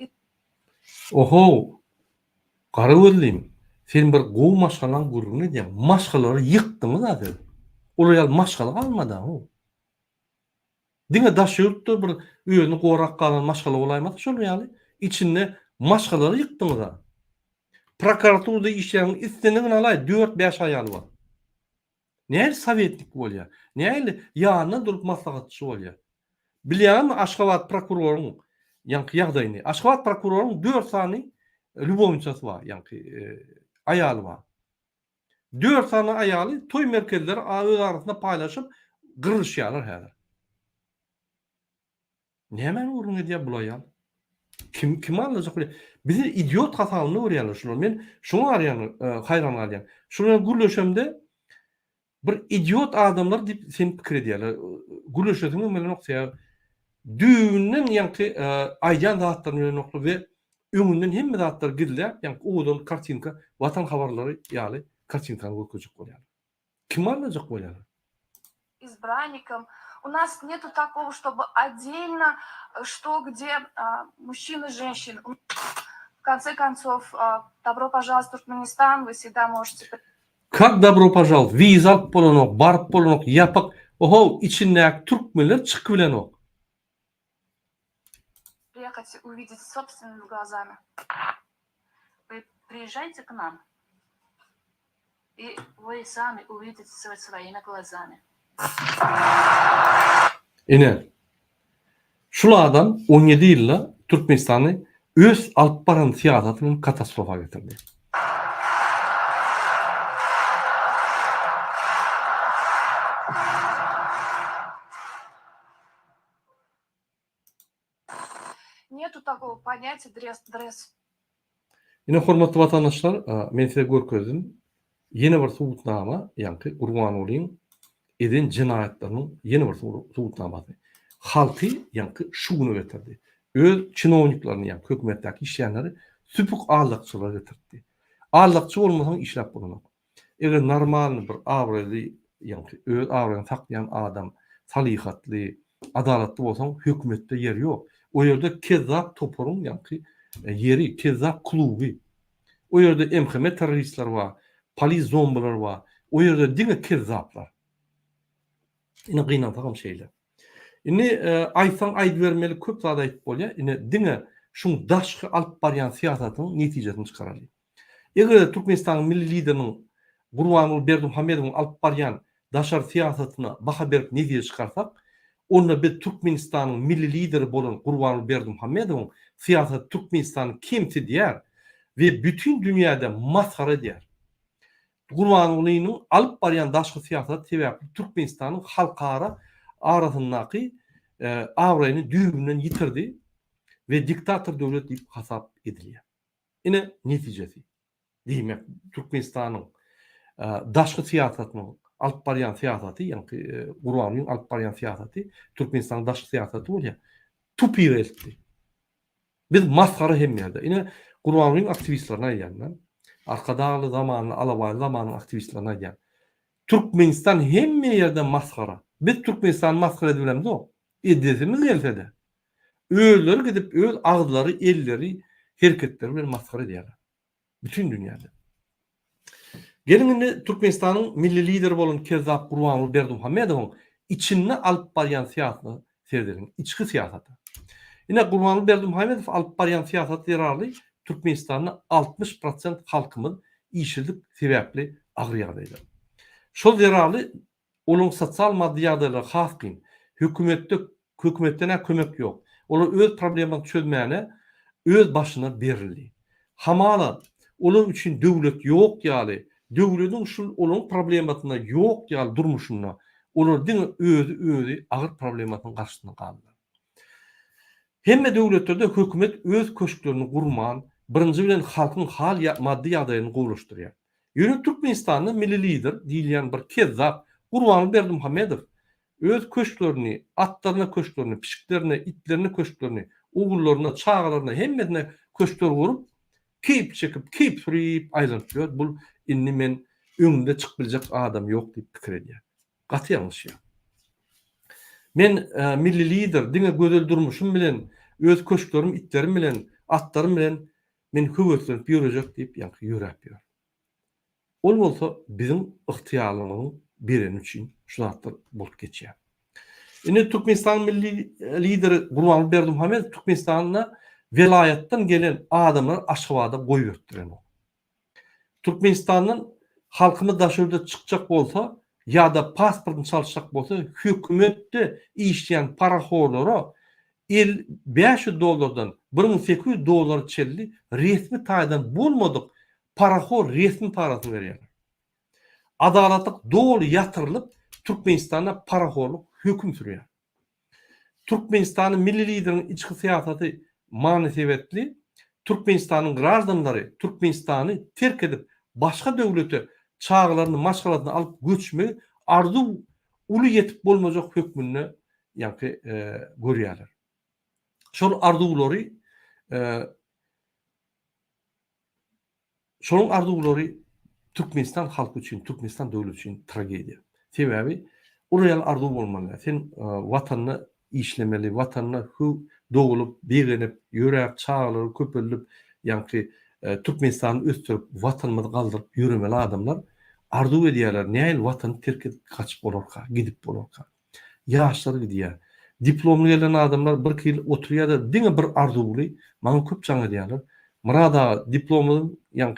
Oho, garıwylym. Sen bir gow maşgalan gurrun diýen, maşgalary ýykdyňyz azy. Olar ýaly maşgal galmady ho. Diňe daşýurtdy bir öýüni gorak galan maşgala bolaýmady şol ýaly. İçinde maşgalary ýykdyňyz. Prokuraturada işleýän islenigini alaý 4-5 aýaly bar. Näme sowetlik bolýar? Näme ýanyna durup maslahatçy bolýar? Bilýärmi Aşgabat prokurorunyň ýanky ýagdaýyny? Aşgabat prokurorunyň 4 sany lubowniçasy bar, ýanky aýaly bar. 4 sany aýaly toý merkezleri öz arasynda paýlaşyp gyrylşýarlar häzir. Näme urun edýär bu aýal? Kim alacak bolýar? Bizi idiot hasalyny görýärler şular. Men şoňa arýan haýran galýan. Şuna gürleşemde bir idiot adamlar diýip sen pikir edýärler. Gürleşetiňi melen oksaýar. Düýünden ýanky aýjan zatlaryny melen okly we öňünden hemme zatlar gidilýär. Ýanky odan kartinka, watan habarlary ýaly kartinkany görkezip bolýar. Kim alacak bolýar? Избранником. У нас нету такого, чтобы отдельно, что где мужчины и женщины. В конце концов, добро пожаловать в Туркменистан, вы всегда можете Как добro pожаловать. Viza alıp bolanok, barıp bolanok, yapak. Oho, içindeki Türkmenler çıkıp bilenok. приехать увидеть собственными глазами. Вы приезжайте к нам, и вы сами увидите своими глазами. Ine. Şulardan 17 yılla Türkmenistan'ı öz alıp baran siyasetinin katastrofa getirdi. Нету такого понятия дресс. Yine hormatly vatandaşlar, men size görkezdim. Yeni bir subutnama, yani Gurbanulyň eden cinayetlerinin yeni bir subutnamasy. Halky, yani şunu getirdi. Öz çinowniklaryny, yani hökümetdäki işleýänleri süpük ağırlıkçılar getirdi. Ağırlıkçı olmasaň işläp bolanok. Eger normal bir awraly, yani öz awralyny taklayan adam, salihatly, adalatly bolsaň hökümetde ýeri ýok. O ýerde kezzap toporun, yani yeri, kezzap kluby. O ýerde emheme teröristler var, polis zombalar var. O ýerde diňe kezzaplar. Ine gynap takam şeýler. Ine aýsaň aýdy bermeli köp zat aýdyp bolýar. Ine diňe şuň daşky alyp barýan siýasatyň netijesini çykaralım. Eger Türkmenistanyň milli lideriniň Gurbanuly Berdimuhammedowyň alyp barýan daşar siýasatyna baha berip netije çykarsak, onda biz Türkmenistanyň milli lideri bolan Gurbanuly Berdimuhammedowyň siýasaty Türkmenistanyň kimsi diýär ve bütün dünýäde maskara diýär. Gurbanulyň alyp barýan daşky siýasaty sebäpli Türkmenistanyň halkara arasyndaky awraýyny düýbünden ýitirdi ve diktator döwlet diýip hasap edilýär. Ine netijesi diýmek Türkmenistanyň daşky siýasatynyň alyp barýan siýasaty, ýani Gurbanulyň alyp barýan siýasaty, Türkmenistanyň daşky siýasaty bolýar. Tupireldi. Biz maskara hemmerde. Ine Gurbanulyň aktivistlerine aýdýan. Arkadaly zamanyny, alabaly zamanyny aktivistlerine aýdýan. Türkmenistan hemme ýerde maskara. Biz Türkmenistan maskara edibilemiz o. Edesimiz gelse-de. Öýleri gidip öz agdlary, elleri, hereketleri bilen maskara edýärler. Bütün dünýäde. Gelin Türkmenistanyň milli lideri bolan Kezzap Gurbanuly Berdimuhammedowyň içinde alyp barýan siýasaty, sezdirin, içki siýasaty. Ine Gurbanuly Berdimuhammedow alyp barýan siýasaty ýararly Türkmenistanyň 60% halkymyz işsizlik sebäpli agyr ýagdaýda. Şol ýararly olaň sosial maddi ýagdaýlary hasgyn, hökümetden kömek ýok. Olar öz problemini çözmäne öz başyna berildi. Hamala olar üçin döwlet ýok ýaly, döwletiň şol olaň problematyna ýok ýaly durmuşyna, olar diňe özü agyr problematyň garşysynda galdy. Hemme döwletlerde hökümet öz köşklerini gurman, birinji bilen halkyň hal maddi ýagdaýyny gowlaşdyrýar. Ýöne Türkmenistanyň milli lider diýilýän bir Kezzap Gurbanuly Berdimuhammedow öz köşklerini, atlaryna köşklerini, pişiklerine, itlerine köşklerini, ugurlaryna, çağlaryna hemmesine köşkler gurup keyip çekip, keyip sürüp aýlanýar. Bul inni men öňünde çykyp biljek adam ýok diýip pikir edýär. Gaty ýalňyş. Men milli lider diňe gözel durmuşum bilen, öz köşklerim, itlerim bilen, atlarym bilen men höwetlenip ýörejek diýip ýa-da ýörep ýör. Ol bolsa bizim ihtiýarlaryň beren üçin şu zatlar bolup geçýär. Ine Türkmenistan milli lideri Gurbanuly Berdimuhammedow Türkmenistanyň velayatdan gelen adamlar Aşgabatda goýup ötdiren. Türkmenistanyň halkymy daşarda çykjak bolsa ýa-da pasportyny çalşak bolsa hökümetde işleýän paraxorlara $500 $1800 çelli resmi taýdan bolmadyk paraxor resmi parasyny berýär. Adalatlyk dolu ýatyrylyp Türkmenistana paraxorluk höküm sürýär. Türkmenistanyň milli lideriniň içki siýasaty manysebetli Türkmenistanyň garaşdanlary Türkmenistany terk edip başga döwlete çağlaryny, maşgalatyny alyp göçmegi arzu uly ýetip bolmajak hökmüne ýa-da görýärler. Şol arzulary Türkmenistan halky üçin, Türkmenistan döwleti üçin tragediýa. Sebäbi urýal arzu bolmaly. Sen watanyny işlemeli, watanyna dogulup, begenip, ýörep, çağlaryp, köpelip yani Türkmenistan'ı östürüp vatanımızı kaldırıp yürümeli adamlar arzu ediyorlar. Näil vatanı terk edip kaçıp bolorka, gidip bolorka. Yaşları gidiyor. Diplomlu gelen adamlar bir yıl oturuyor da dine bir arzu buluyor. Bana köp çağı diyorlar. Mırada diplomlu yani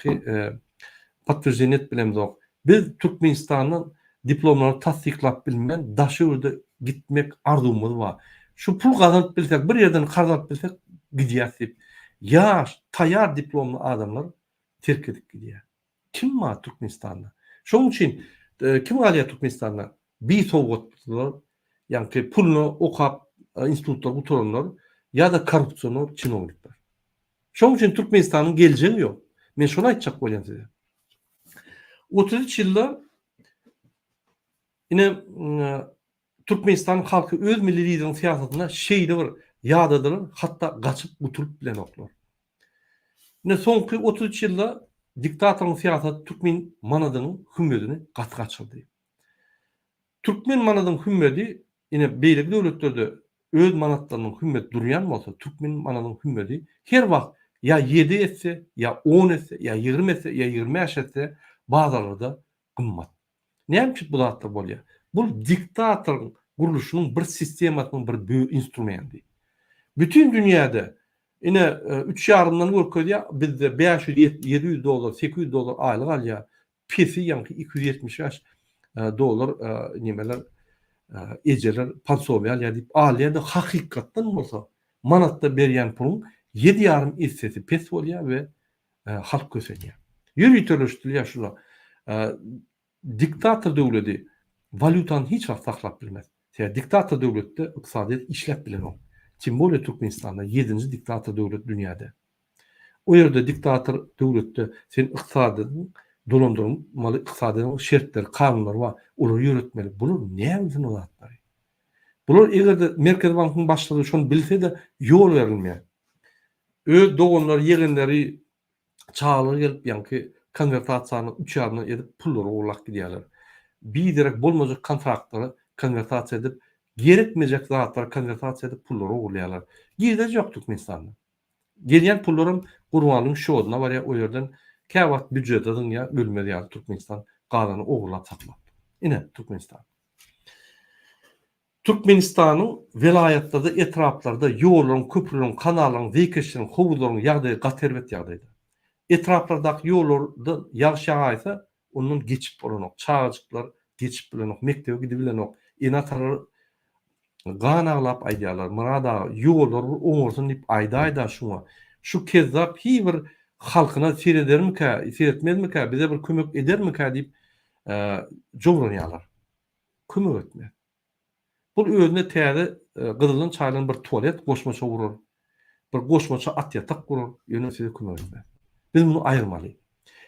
patlıcenet bilemiz yok. Biz Türkmenistan'ın diplomlarını tasdiklap bilmeyen daşı orada gitmek arzumuz var. Şu pul kazanıp bilsek, bir yerden kazanıp bilsek gidiyasip. Yaş, tayar diplomlu adamlar terk edip gidiyor. Kim var Türkmenistan'da? Şunun için kim alıyor Türkmenistan'da? Bir soğutlar, yani pulunu okap, institutlar, butonlar ya da korrupsiyonu çinovlikler. Şunun için Türkmenistan'ın geleceği yok. Ben şunu aytacak bolayım size. 33 yılda yine Türkmenistan halkı öz milli liderin siyasetine şeyde var, yadadır, hatta kaçıp butulup bilen oklar. Yine sonki 33 yılda diktatörün siyaseti Türkmen manadının hümmedini kaçırdı. Türkmen manadının hümmedi yine beylik devletlerde öz manatlarının hümmet duruyan olsa Türkmen manadının hümmedi her vakt ya 7 etse, ya 10 etse, ya 20 etse, ya 25 etse bazıları kımmat. Näme ki bu da bolýar? Bu diktatörün guruluşunun bir sistematının bir büyük instrumenti. Bütün dünyada yine 3,5'dan görkezýär bizde 500 700 dolar, 800 dolar aylyk alýar. Pesi ýa-ni 275 dolar nimeler ejeler pansowya alýar diýip alýar da hakykatdan bolsa manatda berýän pulun 7,5 hissesi pes bolýar we halk kösenýär. Ýürütülýär şular. Diktatör devleti valutanı hiç vakt saklap bilmez. Diktatör devlette iqtisadiyyat işlep bilen o. Çimbolya Türkmenistan'da 7. diktatör devlet dünyada. O yerde diktatör devlette sen iqtisadını dolandırmalı, iqtisadının şertleri, kanunlar var. Onu yürütmeli. Bunun ne bilsin o zatları? Bunlar eğer de Merkez Bank'ın başladığı şunu bilse de yol verilmeyen. Öz doğumlar, yeğenleri çağılır gelip yani konvertasyonu 3 ayına edip pulları oğurlak gidiyorlar. Bir direkt bolmayacak kontraktları konvertasyon edip gerekmeyecek zatları konvertasyon edip pulları oğurluyorlar. Gidecek yok Türkmenistan'da. Gelen pulların kurbanlığın şu oduna var ya o yerden kevat büdjetedin ya bölmeli yani Türkmenistan kalanı oğurlap saklap. Yine Türkmenistan. Türkmenistan'ın vilayetleri da etraflarda yolların, köprülerin, kanalların, zeykeşlerin, hovuzların yağdığı gaterbet yağdıydı. Etraflardaki yollarda yağış yağaysa onun geçip bolanok, çağcıklar geçip bolanok, mektebe gidip bolanok, enatarlar ganalap aydiyalar, mırada yollar oňursun dip ayda şuna. Şu kezzap hi bir halkına seyredermika, seyretmezmika, bize bir kömek edermika dip jowranýarlar. Kömek etmez. Bu özüne täze gyzylyň çaýlaryň bir tualet goşmaça gurur. Bir goşmaça at yatak gurur, ýöne size kömek etmez. Biz bunu ayırmalıyız.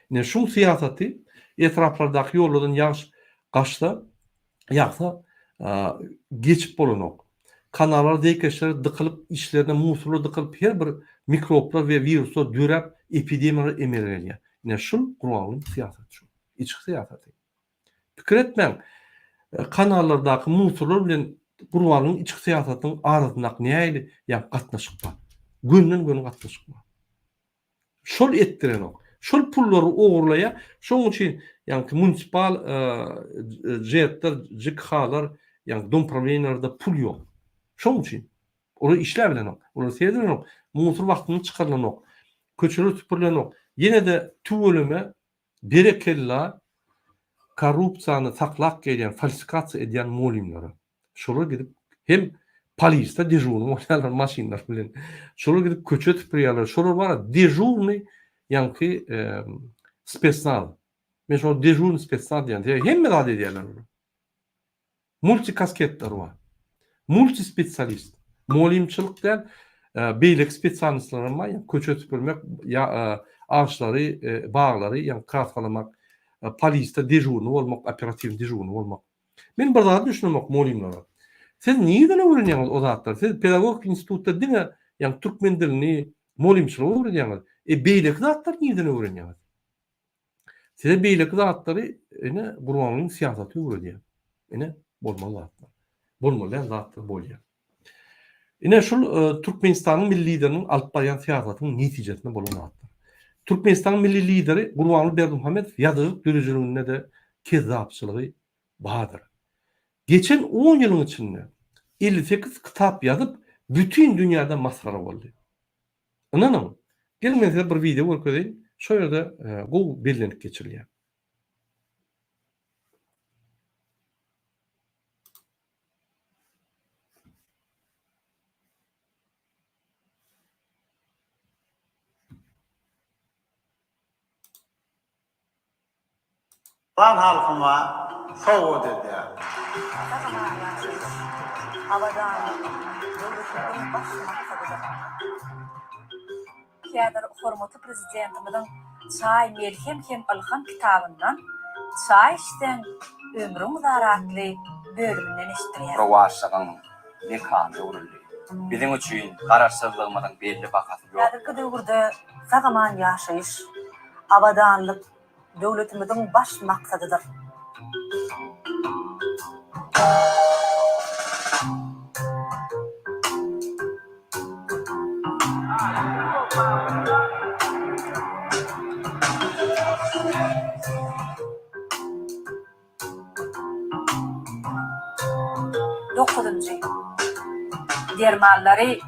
Yani şu siyaseti etraflardaki yollardan yağış kaçta yağsa geçip bolanok. Kanallar deykeşler dıkılıp işlerine musurlu dıkılıp her bir mikroplar ve viruslar dürep epidemiyalar emeleriyle. Yani şu kuralın siyaseti şu. İçki siyaseti. Fikir etmem. Kanallardaki musurlar bilen kuralın içki siyasetinin arasındaki neydi? Yani katnaşık var. Günden gün katnaşık var. Şol ettiren o. Şol pulları oğurlaya, şoň üçin yani munisipal jetler, JKH'lar yani dompravlenlarda pul yok. Şoň üçin. Onu işler bilen o. Onu seyirlen o. Musur wagtyny çykarlan o. Köçürü süpürlen o. Yine de tüwölüme berekella korrupsiýany saklap gelýän, falsifikasiýa edýän molimlary. Şolar gidip hem polista dejurny olanlar maşinlar bilen. Şolar gidip köçe süpürýärler. Şolar bar dejurny yani spesnaz. Men şo dejurny spesnaz diýen. Hemme zat edýärler. Multikasketler var. Multi spesialist. Molimçilik diýen beýlik spesialistlary var. Köçe süpürmek ya ağaçları, bağları yani katkalamak, polista dejurny bolmak, operativ dejurny bolmak. Men bir zat düşünmek molimler. Siz niýeden öwrenýäňiz o zatlar? Siz pedagogik institutda diňe, ýa-ni türkmen dilini, molimçilik öwrenýäňiz. Beýlik zatlar niýeden öwrenýäňiz? Size beýlik zatlary ene gurbanlyň siýasaty öwrenýär. Ene bolmaly zatlar. Bolmaly zatlar bolýar. Ene şol Türkmenistanyň milli lideriniň alyp barýan siýasatynyň netijesinde bolan zatlar. Türkmenistan milli lideri Gurbanguly Berdimuhamedov ýazyp dürüjülüğüne de kezzapçylygy bahadır. Geçen 10 yılın içinde 58 kitap yazıp bütün dünyada maskara oldu. Inanın. Gelin ben size bir video görkezeyim. Şöyle de bu belirlenip geçiriliyor. Van halkıma soğuk dedi. Käder hormaty prezidentimizin çay merhem hem alhan kitabından çay işten ömrüm zaratly bölümünden eşitdirýär. Prowaşygyň mekany uruldy. Bizim üçin garaşsızlygymyň belli bakasy ýok. Häzirki döwürde sagaman ýaşaýyş, abadanlyk döwletimiziň baş maksadydyr. Dokuzuncu, dermanlary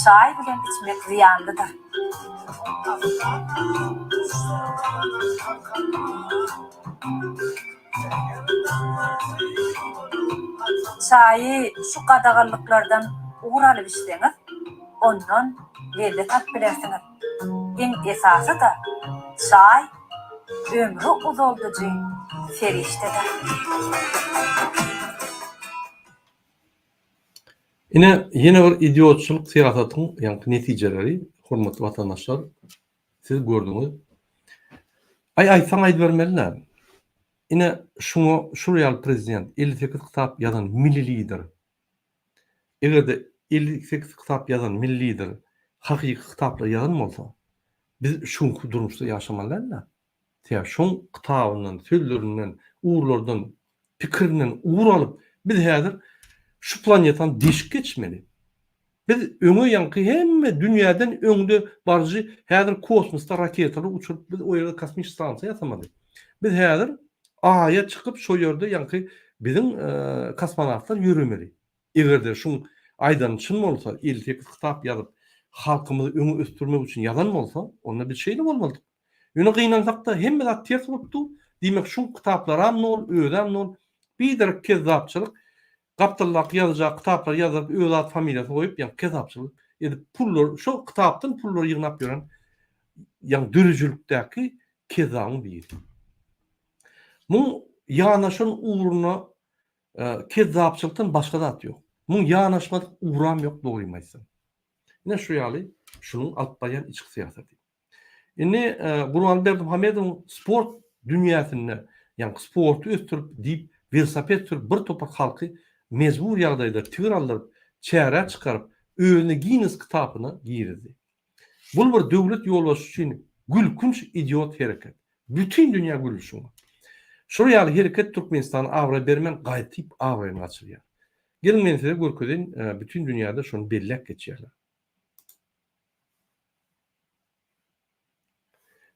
çay bilen içmek ziyanlydyr. Çayı şu qadağanlıklardan uğralyp içseňiz, ondan lezzet tap bilersiňiz. Eň esasy da çay ömrü uzaldyjy feriştedir. Yine bir idiotçuluk siyasatyň ýa-ni netijeleri, hormatly watandaşlar, siz gördüňiz. Aýsaň aýdyp bermeliler. Şu real prezident 58 kitap yazan milli lider. Egerde 58 kitap yazan milli lider hakyky kitaplar yazan bolsa, biz şu durmuşda ýaşamalylar. Şoň kitabynyň, sözlerinden, uğurlardan, pikirinden uğur alıp biz häzir şu planetan deşik geçmeli. Biz öňe ýanky hemme dünýäden öňde barjy häzir kosmosda raketalar uçurup biz o ýerde kosmik stansiýa ýasamaly. Biz häzir Aýa çykyp şo ýerde ýanky bizim kosmonawtlar ýürümeli. Egerde şu aýdan çyn bolsa 58 kitap ýazyp halkymyzy öňe ösdürmek üçin ýazan bolsa, onda bir şeýle bolmaly. Ýöne gynansak da hemme zat ters bolupdy. Diýmek şu kitaplara nol, öýdem nol, bir derek kezzapçylyk, gapdyllyk ýazjak kitaplar ýazyp öz zat familiýasyny goýup ýa kezzapçylyk edip pullar şu kitapdan pullar ýygnap ýören ýa dürüjülükdäki kezzapyň biri. Bu ýanaşan uğruna kezzapçylykdan başga zat ýok. Bu ýanaşmadyk uğram ýok doýmaýsyn. Ine şu ýaly şunuň alyp baýan içki siýasaty. Gurbanguly Berdimuhamedowyň sport dünýäsinde, ýa sporty ösdürip diýip velosiped sürüp bir topak halky mezbur ýagdaýda tigir aldyryp, çäre çykaryp, özüne Guinness kitabyna girdi. Bu bir döwlet ýolbaşy üçin gülkünç idiot hereket. Bütün dünýä gülüşüň. Şu ýaly hereket Türkmenistan awra bermen gaýtyp awraýan gaçyrýar. Gelin men size görkezin bütün dünýäde şonu bellek geçýärler.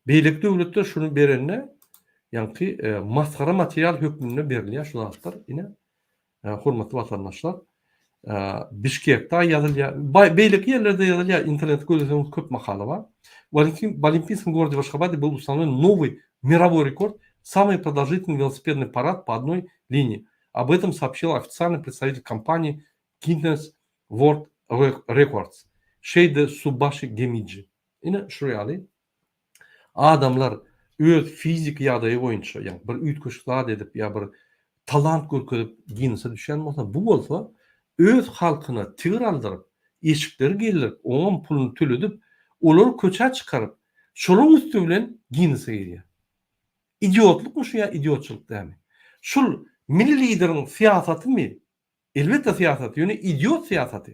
Beýlik döwletler şunu berenne ýanky maskara material hökmüne berilýär şu zatlar ine hormatly watandaşlar Bişkekde ýazylýar, beýlik ýerlerde ýazylýar, internet gözleseňiz köp makala bar. В Олимпийском городе в Ашхабаде был установлен новый мировой рекорд, самый продолжительный велосипедный парад по одной линии. Об этом сообщил официальный представитель компании Guinness World Records Şeyde Subashi Gemici. Yine şuraya adamlar öz fizik ýagdaýy boýunça, ýa bir üýtgeçlik edip ýa bir talant görkezip Guinness'a düşen bolsa, bu bolsa öz halkyna tigir aldyryp, eşikleri gelip, oňa puluny töledip, olar köçe çıkarıp, şolun üstü bilen Guinness'a girýär. İdiotluk mu şu ya, idiotçuluk değil mi? Şul milli liderin siyasatı mı? Elbette siyasatı, yani idiot siyasatı.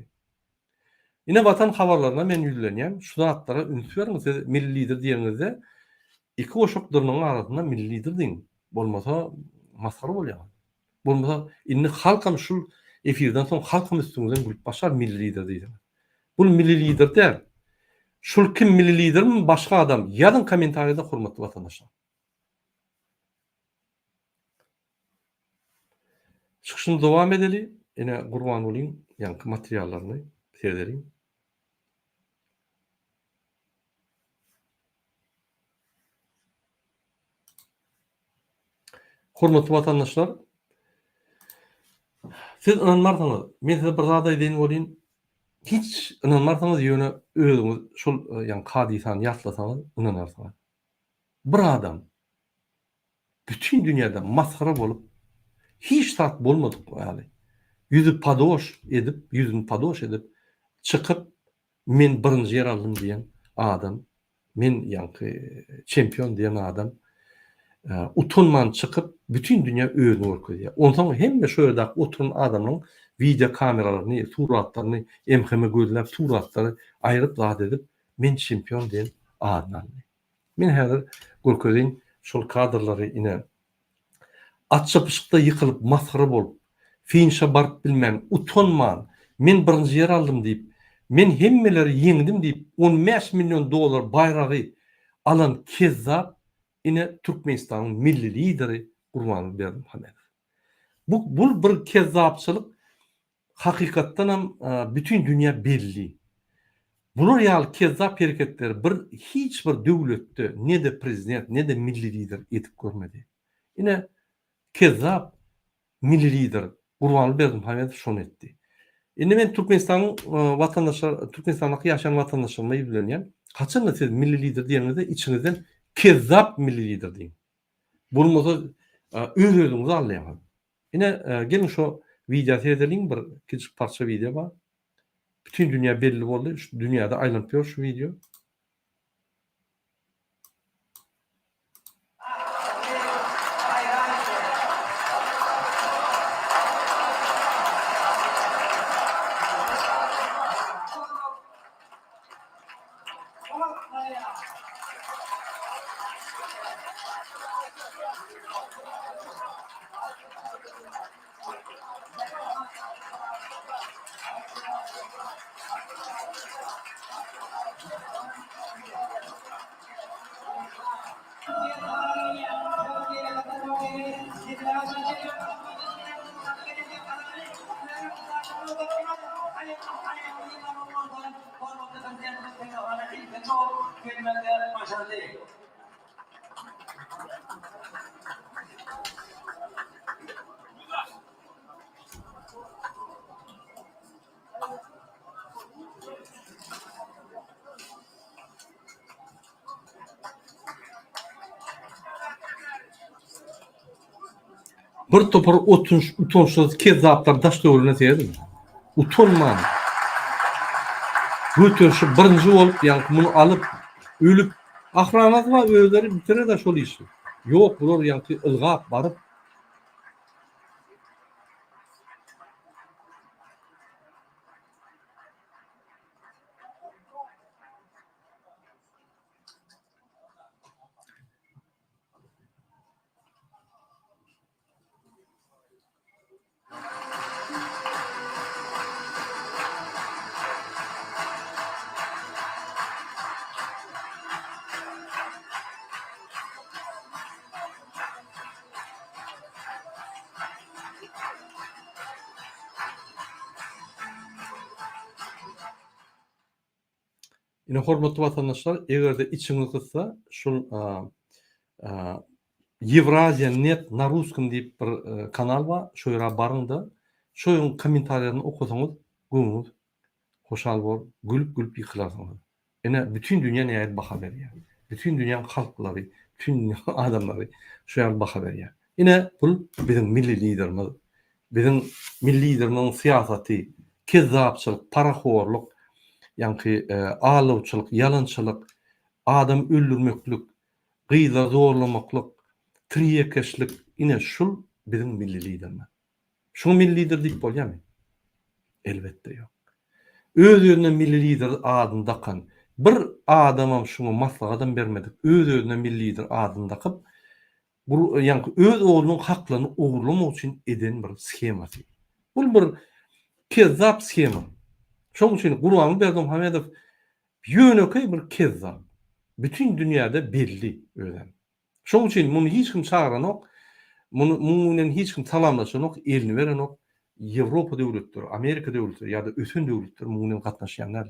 Yine vatan haberlerine ben yüzleniyem. Şu zatlara ünsü verin, milli lider diýeňizde iki oşoklarının arasında milli lider deyin. Bolmasa maskara bolýar. Bolmasa inni halkam şu efirden soň halkam üstüňizden gülüp başar milli lider diýdi. Bu milli lider der. Şul kim milli lider mi başka adam? Yazın komentariyada hurmatly vatandaşlar. Çıkışını devam edeli. Yine kurban olayım. Yankı materyallarını seyredelim. Hurmatly vatandaşlar, siz inanmarsanız, men size bir zat aýdyn bolýyn. Hiç inanmarsanız ýöne özüňiz şol ýani hadisaňy ýatlasaňyz inanarsyňyz. Bir adam bütün dünýäde maskara bolup, hiç tat bolmadyk ýaly. Yüzüni padoş edip çıkıp men birinji yer aldım diyen adam, men ýani çempion diyen adam utunman çıkıp bütün dünya özüni görkezýär. Ondan hemme şu ýerde oturan adamyň video kameralaryny, suratlaryny, emheme gözläp suratlary aýryp zat edip men çempion diyen adam. Men häzir görkezýän şol kadrlary ine at çapışykda ýykylyp maskara bolup, finişe baryp bilmän, utunman, men birinji yer aldım diýip, men hemmeleri ýeňdim diýip 15 milyon dolar bayragy alan kezzap ine Türkmenistan'ın milli lideri Gurbanly Berdimuhamedov. Bu bir kezzapçılık hakikattan hem bütün dünya belli. Bunu real kezzap hareketleri hiç bir devlette ne de prezident ne de milli lider etip görmedi. Yine kezzap milli lider Gurbanly Berdimuhamedov şonu etti. Indi men Türkmenistan'ın Türkmenistan'daki yaşayan vatandaşlarıma bilenýän, kaçan da siz milli lider diýeňizde içinizden kezzap milli lider diýin. Bulmasa öz-özüňizi anlaýan. Yine gelin şu video seyredelim, bir küçük parça video var. Bütün dünya belli boldy. Şu dünyada aýlanyp ýör şu video. Bir topar utunçsuz kezzaplar daş döwrüne teýdi. Utunman. Götürşi birinji bolup, ýani muny alyp, ölüp, ahranatma özleri bitire de şol işi. Ýok, bular ýani ılgap baryp Ine hormatly vatandaşlar, egerde içiňiz gitse şol Евразия.нет на русском diýip bir kanal var. Şo ýere baryňda, şoýun kommentariýaryny okusaňyz, göňüňiz hoşal bol, gülüp ýykylarsyňyz. Ene bütün dünýä näme baka berýär. Bütün dünýä halklary, bütün dünýä adamlary şo ýere baka berýär. Ine bu bizim milli liderimiz, bizim milli liderimiň siýasaty, kezzapçylyk, paraxorluk, ýani alawçylyk, ýalançylyk, adam öldürmeklik, gyza zorlamaklyk, triýekeşlik, ine şul bizim milli liderimiz. Şunu milli lider diýip bolýarmy? Elbetde ýok. Öz-özüne milli lider adyny takan bir adamam şunu maslahadan bermedik. Öz-özüne milli lider adyny takyp, bu ýani öz oglunyň haklaryny ogurlamak üçin eden bir skemasy. Bu bir kezzap skema. Şoň üçin Gurbanly Berdimuhamedov Ýöneki bir kezzap. Bütün dünyada belli ölen. Şoň üçin muny hiç kim çağıran ok, muny hiç kim salamlaşan ok, elini veren ok. Ýewropa döwletleri, Amerika döwletleri ýa-da ötün döwletler muny gatnaşýanlar.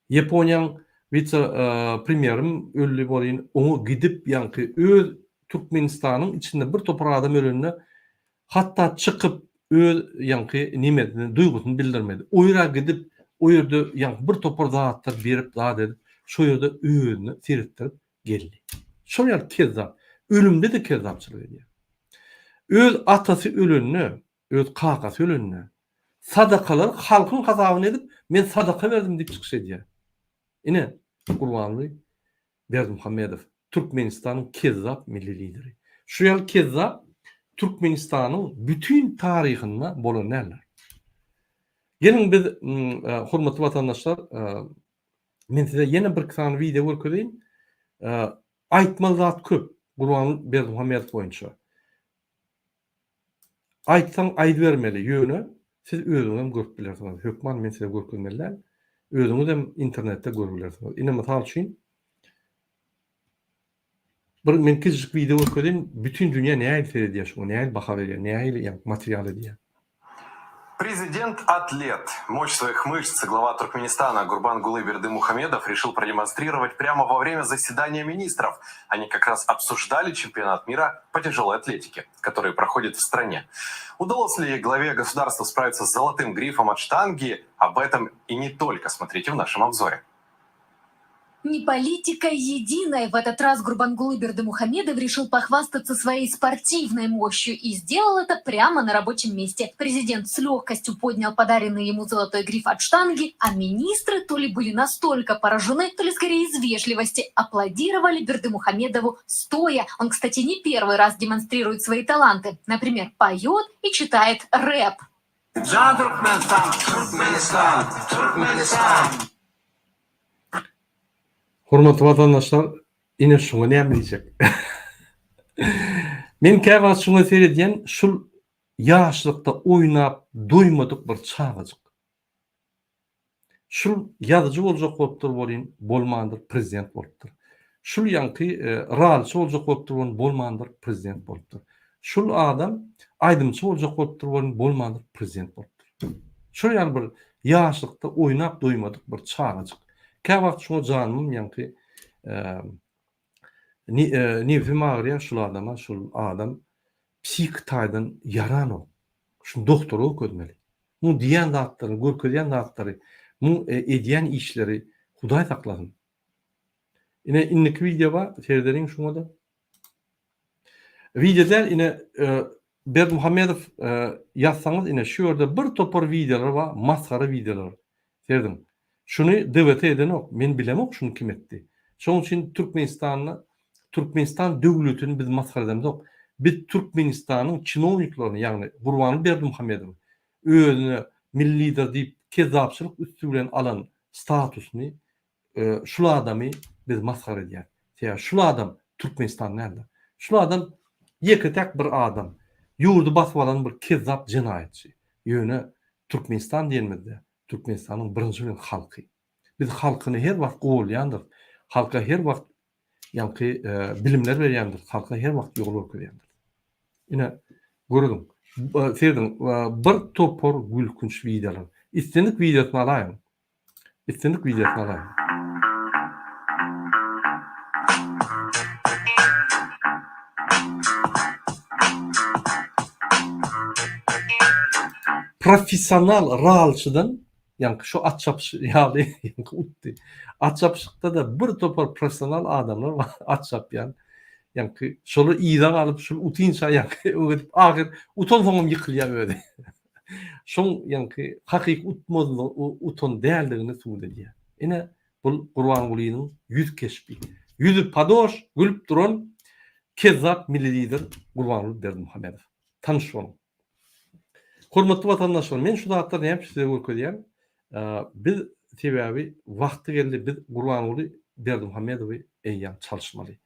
Yaponiýanyň vice premierim öldü bolýan, oňa gidip ýanky öz Türkmenistanyň içinde bir topar adam ölenine hatta çıkıp öz ýanky nimedini, duýgusunu bildirmedi. O ýere gidip o ýerde ýanky bir topar zatlar berip zat edip şo ýerde özüni tiritdirip geldi. Şo ýer kezzap. Ölümde de kezzapçylyk edýär. Öz atasy ölenine, öz kakasy ölenine sadakalar halkyň gazabyny edip men sadaka berdim diýip çykyş edýär. Ine Gurbanly Berdimuhammedow, Türkmenistanyň kezzap milli lideri. Şu ýaly kezzap Türkmenistanyň bütün taryhynda bolan näler? Gelin biz hormatly watandaşlar, men size ýene bir kısa video görkezýin. Aýtmal zat köp Gurbanly Berdimuhammedow boýunça. Aýtsaň aýdy bermeli ýöne siz özüňiz görüp bilersiňiz. Hökman men size görkezmelär. Özüňiz hem internetde görülersiňiz. Ine mysal üçin bir men küçük video görkezýin, bütün dünýä näme seredýär, şoňa näme baha berýär, näme material edýär. Президент-атлет, мощь своих мышц и глава Туркменистана Гурбангулы Бердымухамедов решил продемонстрировать прямо во время заседания министров. Они как раз обсуждали чемпионат мира по тяжелой атлетике, который проходит в стране. Удалось ли главе государства справиться с золотым грифом от штанги? Об этом и не только. Смотрите в нашем обзоре. Не политика единая. В этот раз Гурбангулы Бердымухамедов решил похвастаться своей спортивной мощью и сделал это прямо на рабочем месте. Президент с легкостью поднял подаренный ему золотой гриф от штанги, а министры то ли были настолько поражены, то ли скорее из вежливости аплодировали Бердымухамедову стоя. Он, кстати, не первый раз демонстрирует свои таланты. Например, поет и читает рэп. Hormatly watandaşlar, ine şoňa näme diýjek? Men käbä şoňa seredýän, şul ýaşlykda oýnap doýmadyk bir çağajyk. Şul ýazyjy boljak bolupdyr bolýan, bolmandyr prezident bolupdyr. Şul ýanky ralçy boljak bolupdyr bolýan, bolmandyr prezident bolupdyr. Şul adam aýdymçy boljak bolupdyr bolýan, bolmandyr prezident bolupdyr. Şol ýaly bir ýaşlykda oýnap doýmadyk bir çağajyk. Käbä şoňa janymym ýanky nefsim agyrýar şul adama, şul adam psik taýdan yaran o. Şu doktora öküdmeli. Bu diýen zatlary, görkezýän zatlary, bu edýän işleri Hudaý saklasyn. Ine inniki videowa serderiň şoňa da. Videoda ine Berdimuhammedow ýazsaňyz ine şu ýerde bir topar videolar we maskara videolar serdim. Şunu dewlet eden ok, men bilemok şunu kim etdi. Şoň üçin Türkmenistan döwletini biz maskara edemiz ok. Biz Türkmenistanyň çinowniklaryny, ýagny Gurbanly Berdimuhammedow özüne milli lider diýip kezzapçylyk üstü bilen alan statusyny şul adamy biz maskara edýär. Ýa şul adam Türkmenistan näde? Şul adam ýeketek bir adam. Ýurdu basyp alan bir kezzap jinaýatçy. Ýöne Türkmenistan diýilmedi. Türkmenistanyň birinji bilen halky. Biz halkyny her wagt gowlaýandyr. Halka her wagt ýanky bilimler berýändir. Halka her wagt ýol ökürýändir. Ine gördüm. Serdim bir topor gülkünç videolar. İstendik videosunu alaýyn. İstendik videosunu alaýyn. Profesional ralçydan ýanky şu at çapyşı ýaly ýanky utdy. At çapyşykda da bir topar profesional adamlar var. At çapýan. Ýanky şolu ýydan alyp şu utynça ýanky öňe ahyr uton soňam ýykylýar öýde. Şoň ýanky hakyky uton däldigini suwdadýar. Ine bu Gurbangulynyň ýüz keşpi. Ýüzü padoş gülüp duran kezzap milli lider Gurbanly Berdimuhammedow. Tanış bolun. Hormatly watandaşlar, men şu zatlaryny hem size görkezýär. Biz sebäbi wagty geldi, biz Gurbanly Berdimuhammedowy eýýän çalışmaly.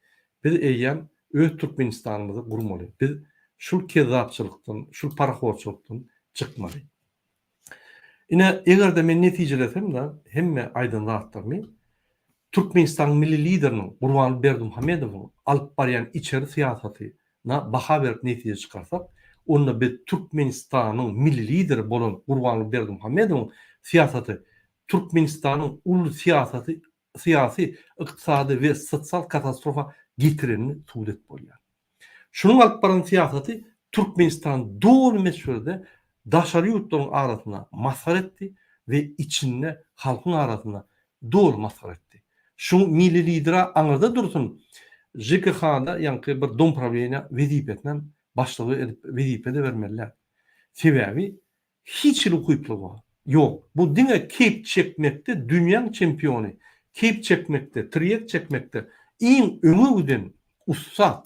Biz eýýän öz Türkmenistanymyzy gurmaly. Biz şul kezzapçylykdan, şul paraxorçulukdan çykmaly. Ine eger de men netijelesem da hemme aydın rahatlarmy. Türkmenistan milli liderinin Gurban Berdimuhamedow'un alıp baryan içeri siyasatyna baha berip netije çıkarsak, onda biz Türkmenistan'ın milli lideri bolan Gurban Berdimuhamedow'un siyasatı Türkmenistan'ın ulu siyasi, iqtisadi ve sosyal katastrofa getirenini sudet bolýar. Şunun alıp baran siyasatı Türkmenistan doğru meşhurde daşary ýurtlaryň arasyna masar etdi ve içinde halkın arasına doğru masar etdi. Şu milli lidera aňyrda dursun. JKH'da ýanky bir dom problemine wezipetden başlygy edip wezipede bermeliler. Sebebi hiç hukukluk yok. Bu diňe keyp çekmekde dünýäň çempiony. Keyp çekmekde, triyek çekmekde iň öňe giden usta.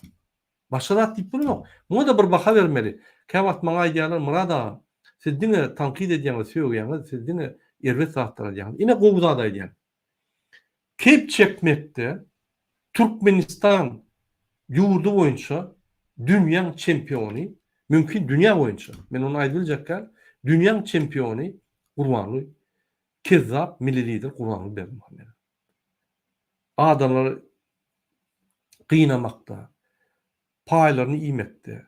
Başarat diýip bolmok. Muňa da bir baha bermeli. Käwagt maňa aýdýarlar, Murad aga, siz diňe tankid edýäňiz, söýýäňiz, siz diňe erwet sahtaraýaňyz. Ine gowda da aýdýar. Keyp çekmekde Türkmenistan ýurdu boýunça dünýäň çempiony, mümkin dünýä boýunça. Men onu aýdyljakka dünýäň çempiony Gurbanly Kezzap milli lider Gurbanly Berdimuhamedow. Adamları gıynamakta, paýlaryny iýmekde,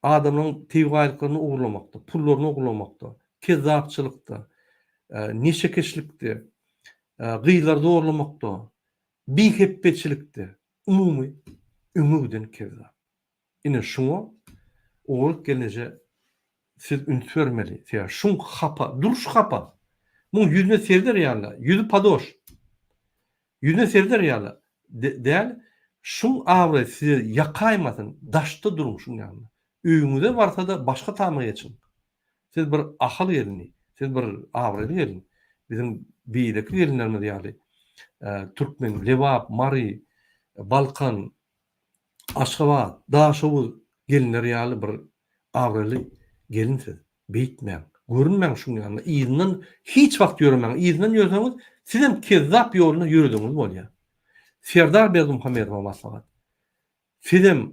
adamlaryň tewgaýlyklaryny ogurlamakda, pullaryny ogurlamakta, kezzapçylykda, neşekeşlikde, gıylar doğrulamakta, biheppeçilikte, umumy öňüden kezzap. Ine şuňa oguryk gelneje siz üns bermeli. Şuň hapa, duruş hapa. Muň ýüzüne serder ýaly, ýüzü padoş. Ýüzüne serder ýaly. Däl, şuň awry sizi ýakaýmasyn, daşda duruň şuň ýaly. Öňüňde barsa da başga tama geçin. Siz bir ahal gelini, siz bir awry gelin. Bizim biýdeki gelinlerimiz ýaly. Türkmen, Lewap, Mari, Balkan, Aşgabat, Daşow gelinler ýaly bir awryly gelinsiz. Beýtmäň, görünmäň şuň ýaly. Ýyzynyň hiç wagt ýöremäň. Ýyzynyň ýöremäňiz, siz hem kezzap ýoluny ýürediňiz bolýar. Serdar Berdimuhamedow maslahat. Siz hem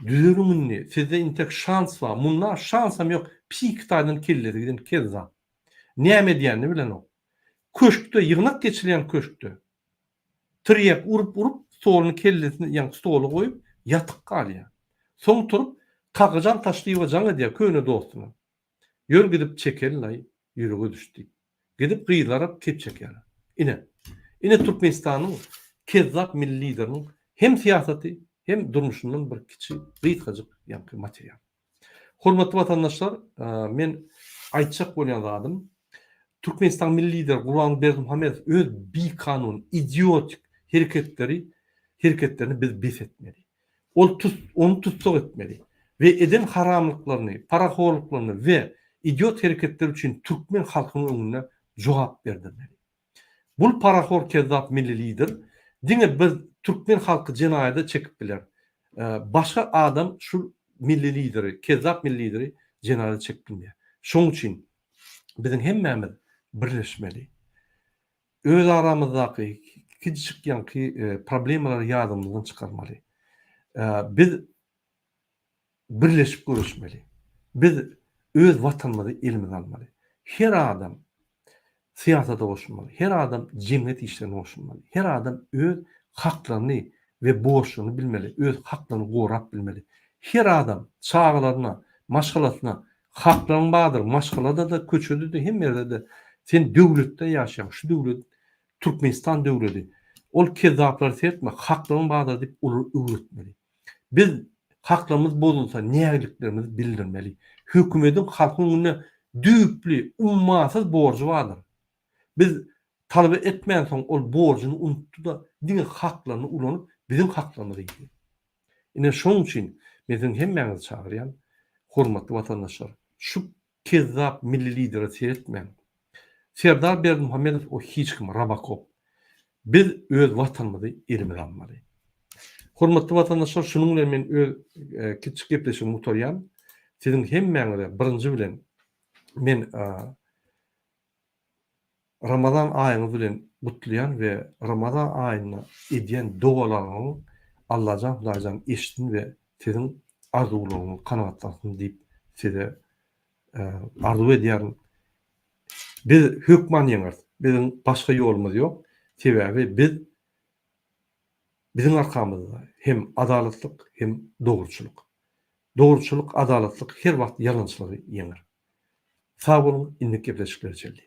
düzürüňizni, sizde intek şans bar. Munlar şansam ýok. Psikitadan kelleri giden kezzap. Näme diýänini bilen o. Köşkde, ýygnak geçilen köşkde. Triyep urup stoluny kellesini, ýa stolu goýup ýatyk galýar. Soň turup kakajan taşlywajaň edýär köne dostuna. Ýöl gidip çekelläy, ýüregi düşdi. Gidip gıylarap kep çeker. Ine Türkmenistanyň kezzap milli lideriniň hem siýasaty hem durmuşundan bir kiçi gıytgadyk ýanky material. Hormatly vatandaşlar, men aýtjak bolýan zadym, Türkmenistan milli lider Gurban Berdimuhamedow öz bir kanun, idiotik hareketlerini biz besetmeli. Onu tutsak etmeli. Ve eden haramlıklarını, paraxorluklarını ve idiot hareketler için Türkmen halkının önüne cevap verdirmeli. Bu paraxor kezzap milli lider, diňe biz Türkmen halkı cenayede çekip biler. Başka adam şu milli lideri, kezzap milli lideri cenayede çekip bilmeýär. Şoň üçin bizim hemmemiz birleşmeli. Öz aramızdaky kiçik ýanky problemleri ýadymyzdan çykarmaly. Biz birleşip görüşmeli. Biz öz watanymyzy elimize almaly. Her adam siyasata goşulmaly. Her adam jemgyýet işlerine goşulmaly. Her adam öz haklaryny ve borçlaryny bilmeli. Öz haklaryny gorap bilmeli. Her adam çağlaryna, maşgalatyna haklaryň bardyr. Maşgalada da köçede de hem ýerde de sen döwletde ýaşaýan, şu döwlet Türkmenistan döwleti. Ol kezzaplar sertme, haklaryň bardyr diýip öwretmeli. Biz haklarymyz bozulsa nägeliklerimizi bildirmeli. Hökümetin halkyň önüne düýpli, ummasyz borçy bardyr. Biz talep etmeýän soň ol borçyny unutdy da diňe haklaryny ulanyp bizim haklarymyzy ýedi. Ine şoň üçin men hemmäňizi çagyrýan, hormatly vatandaşlar, şu kezzap milli lideri seretmeň. Serdar Berdimuhamedow o hiç kim Rabakov. Biz öz watanymyzy elimize almaly. Hormatly vatandaşlar, şunun bilen men öz kiçik gepleşigimi utarýan. Siziň hemmäňize birinji bilen men Ramazan aýyny bilen gutlaýan we Ramazan aýyna edýän dogalaryny Allahjan Hudaýjan eşdin we siziň arzularyňy kanagatlansyn diýip size arzu edýärin. Biz hükman yeňer. Bizim başga ýolumuz ýok. Sebäbi bizim arkamızda hem adaletlik hem doğruçuluk. Doğruçuluk, adaletlik her wagt ýalňyçlygy yeňer. Sag bolun, indik gepleşikler çeldi.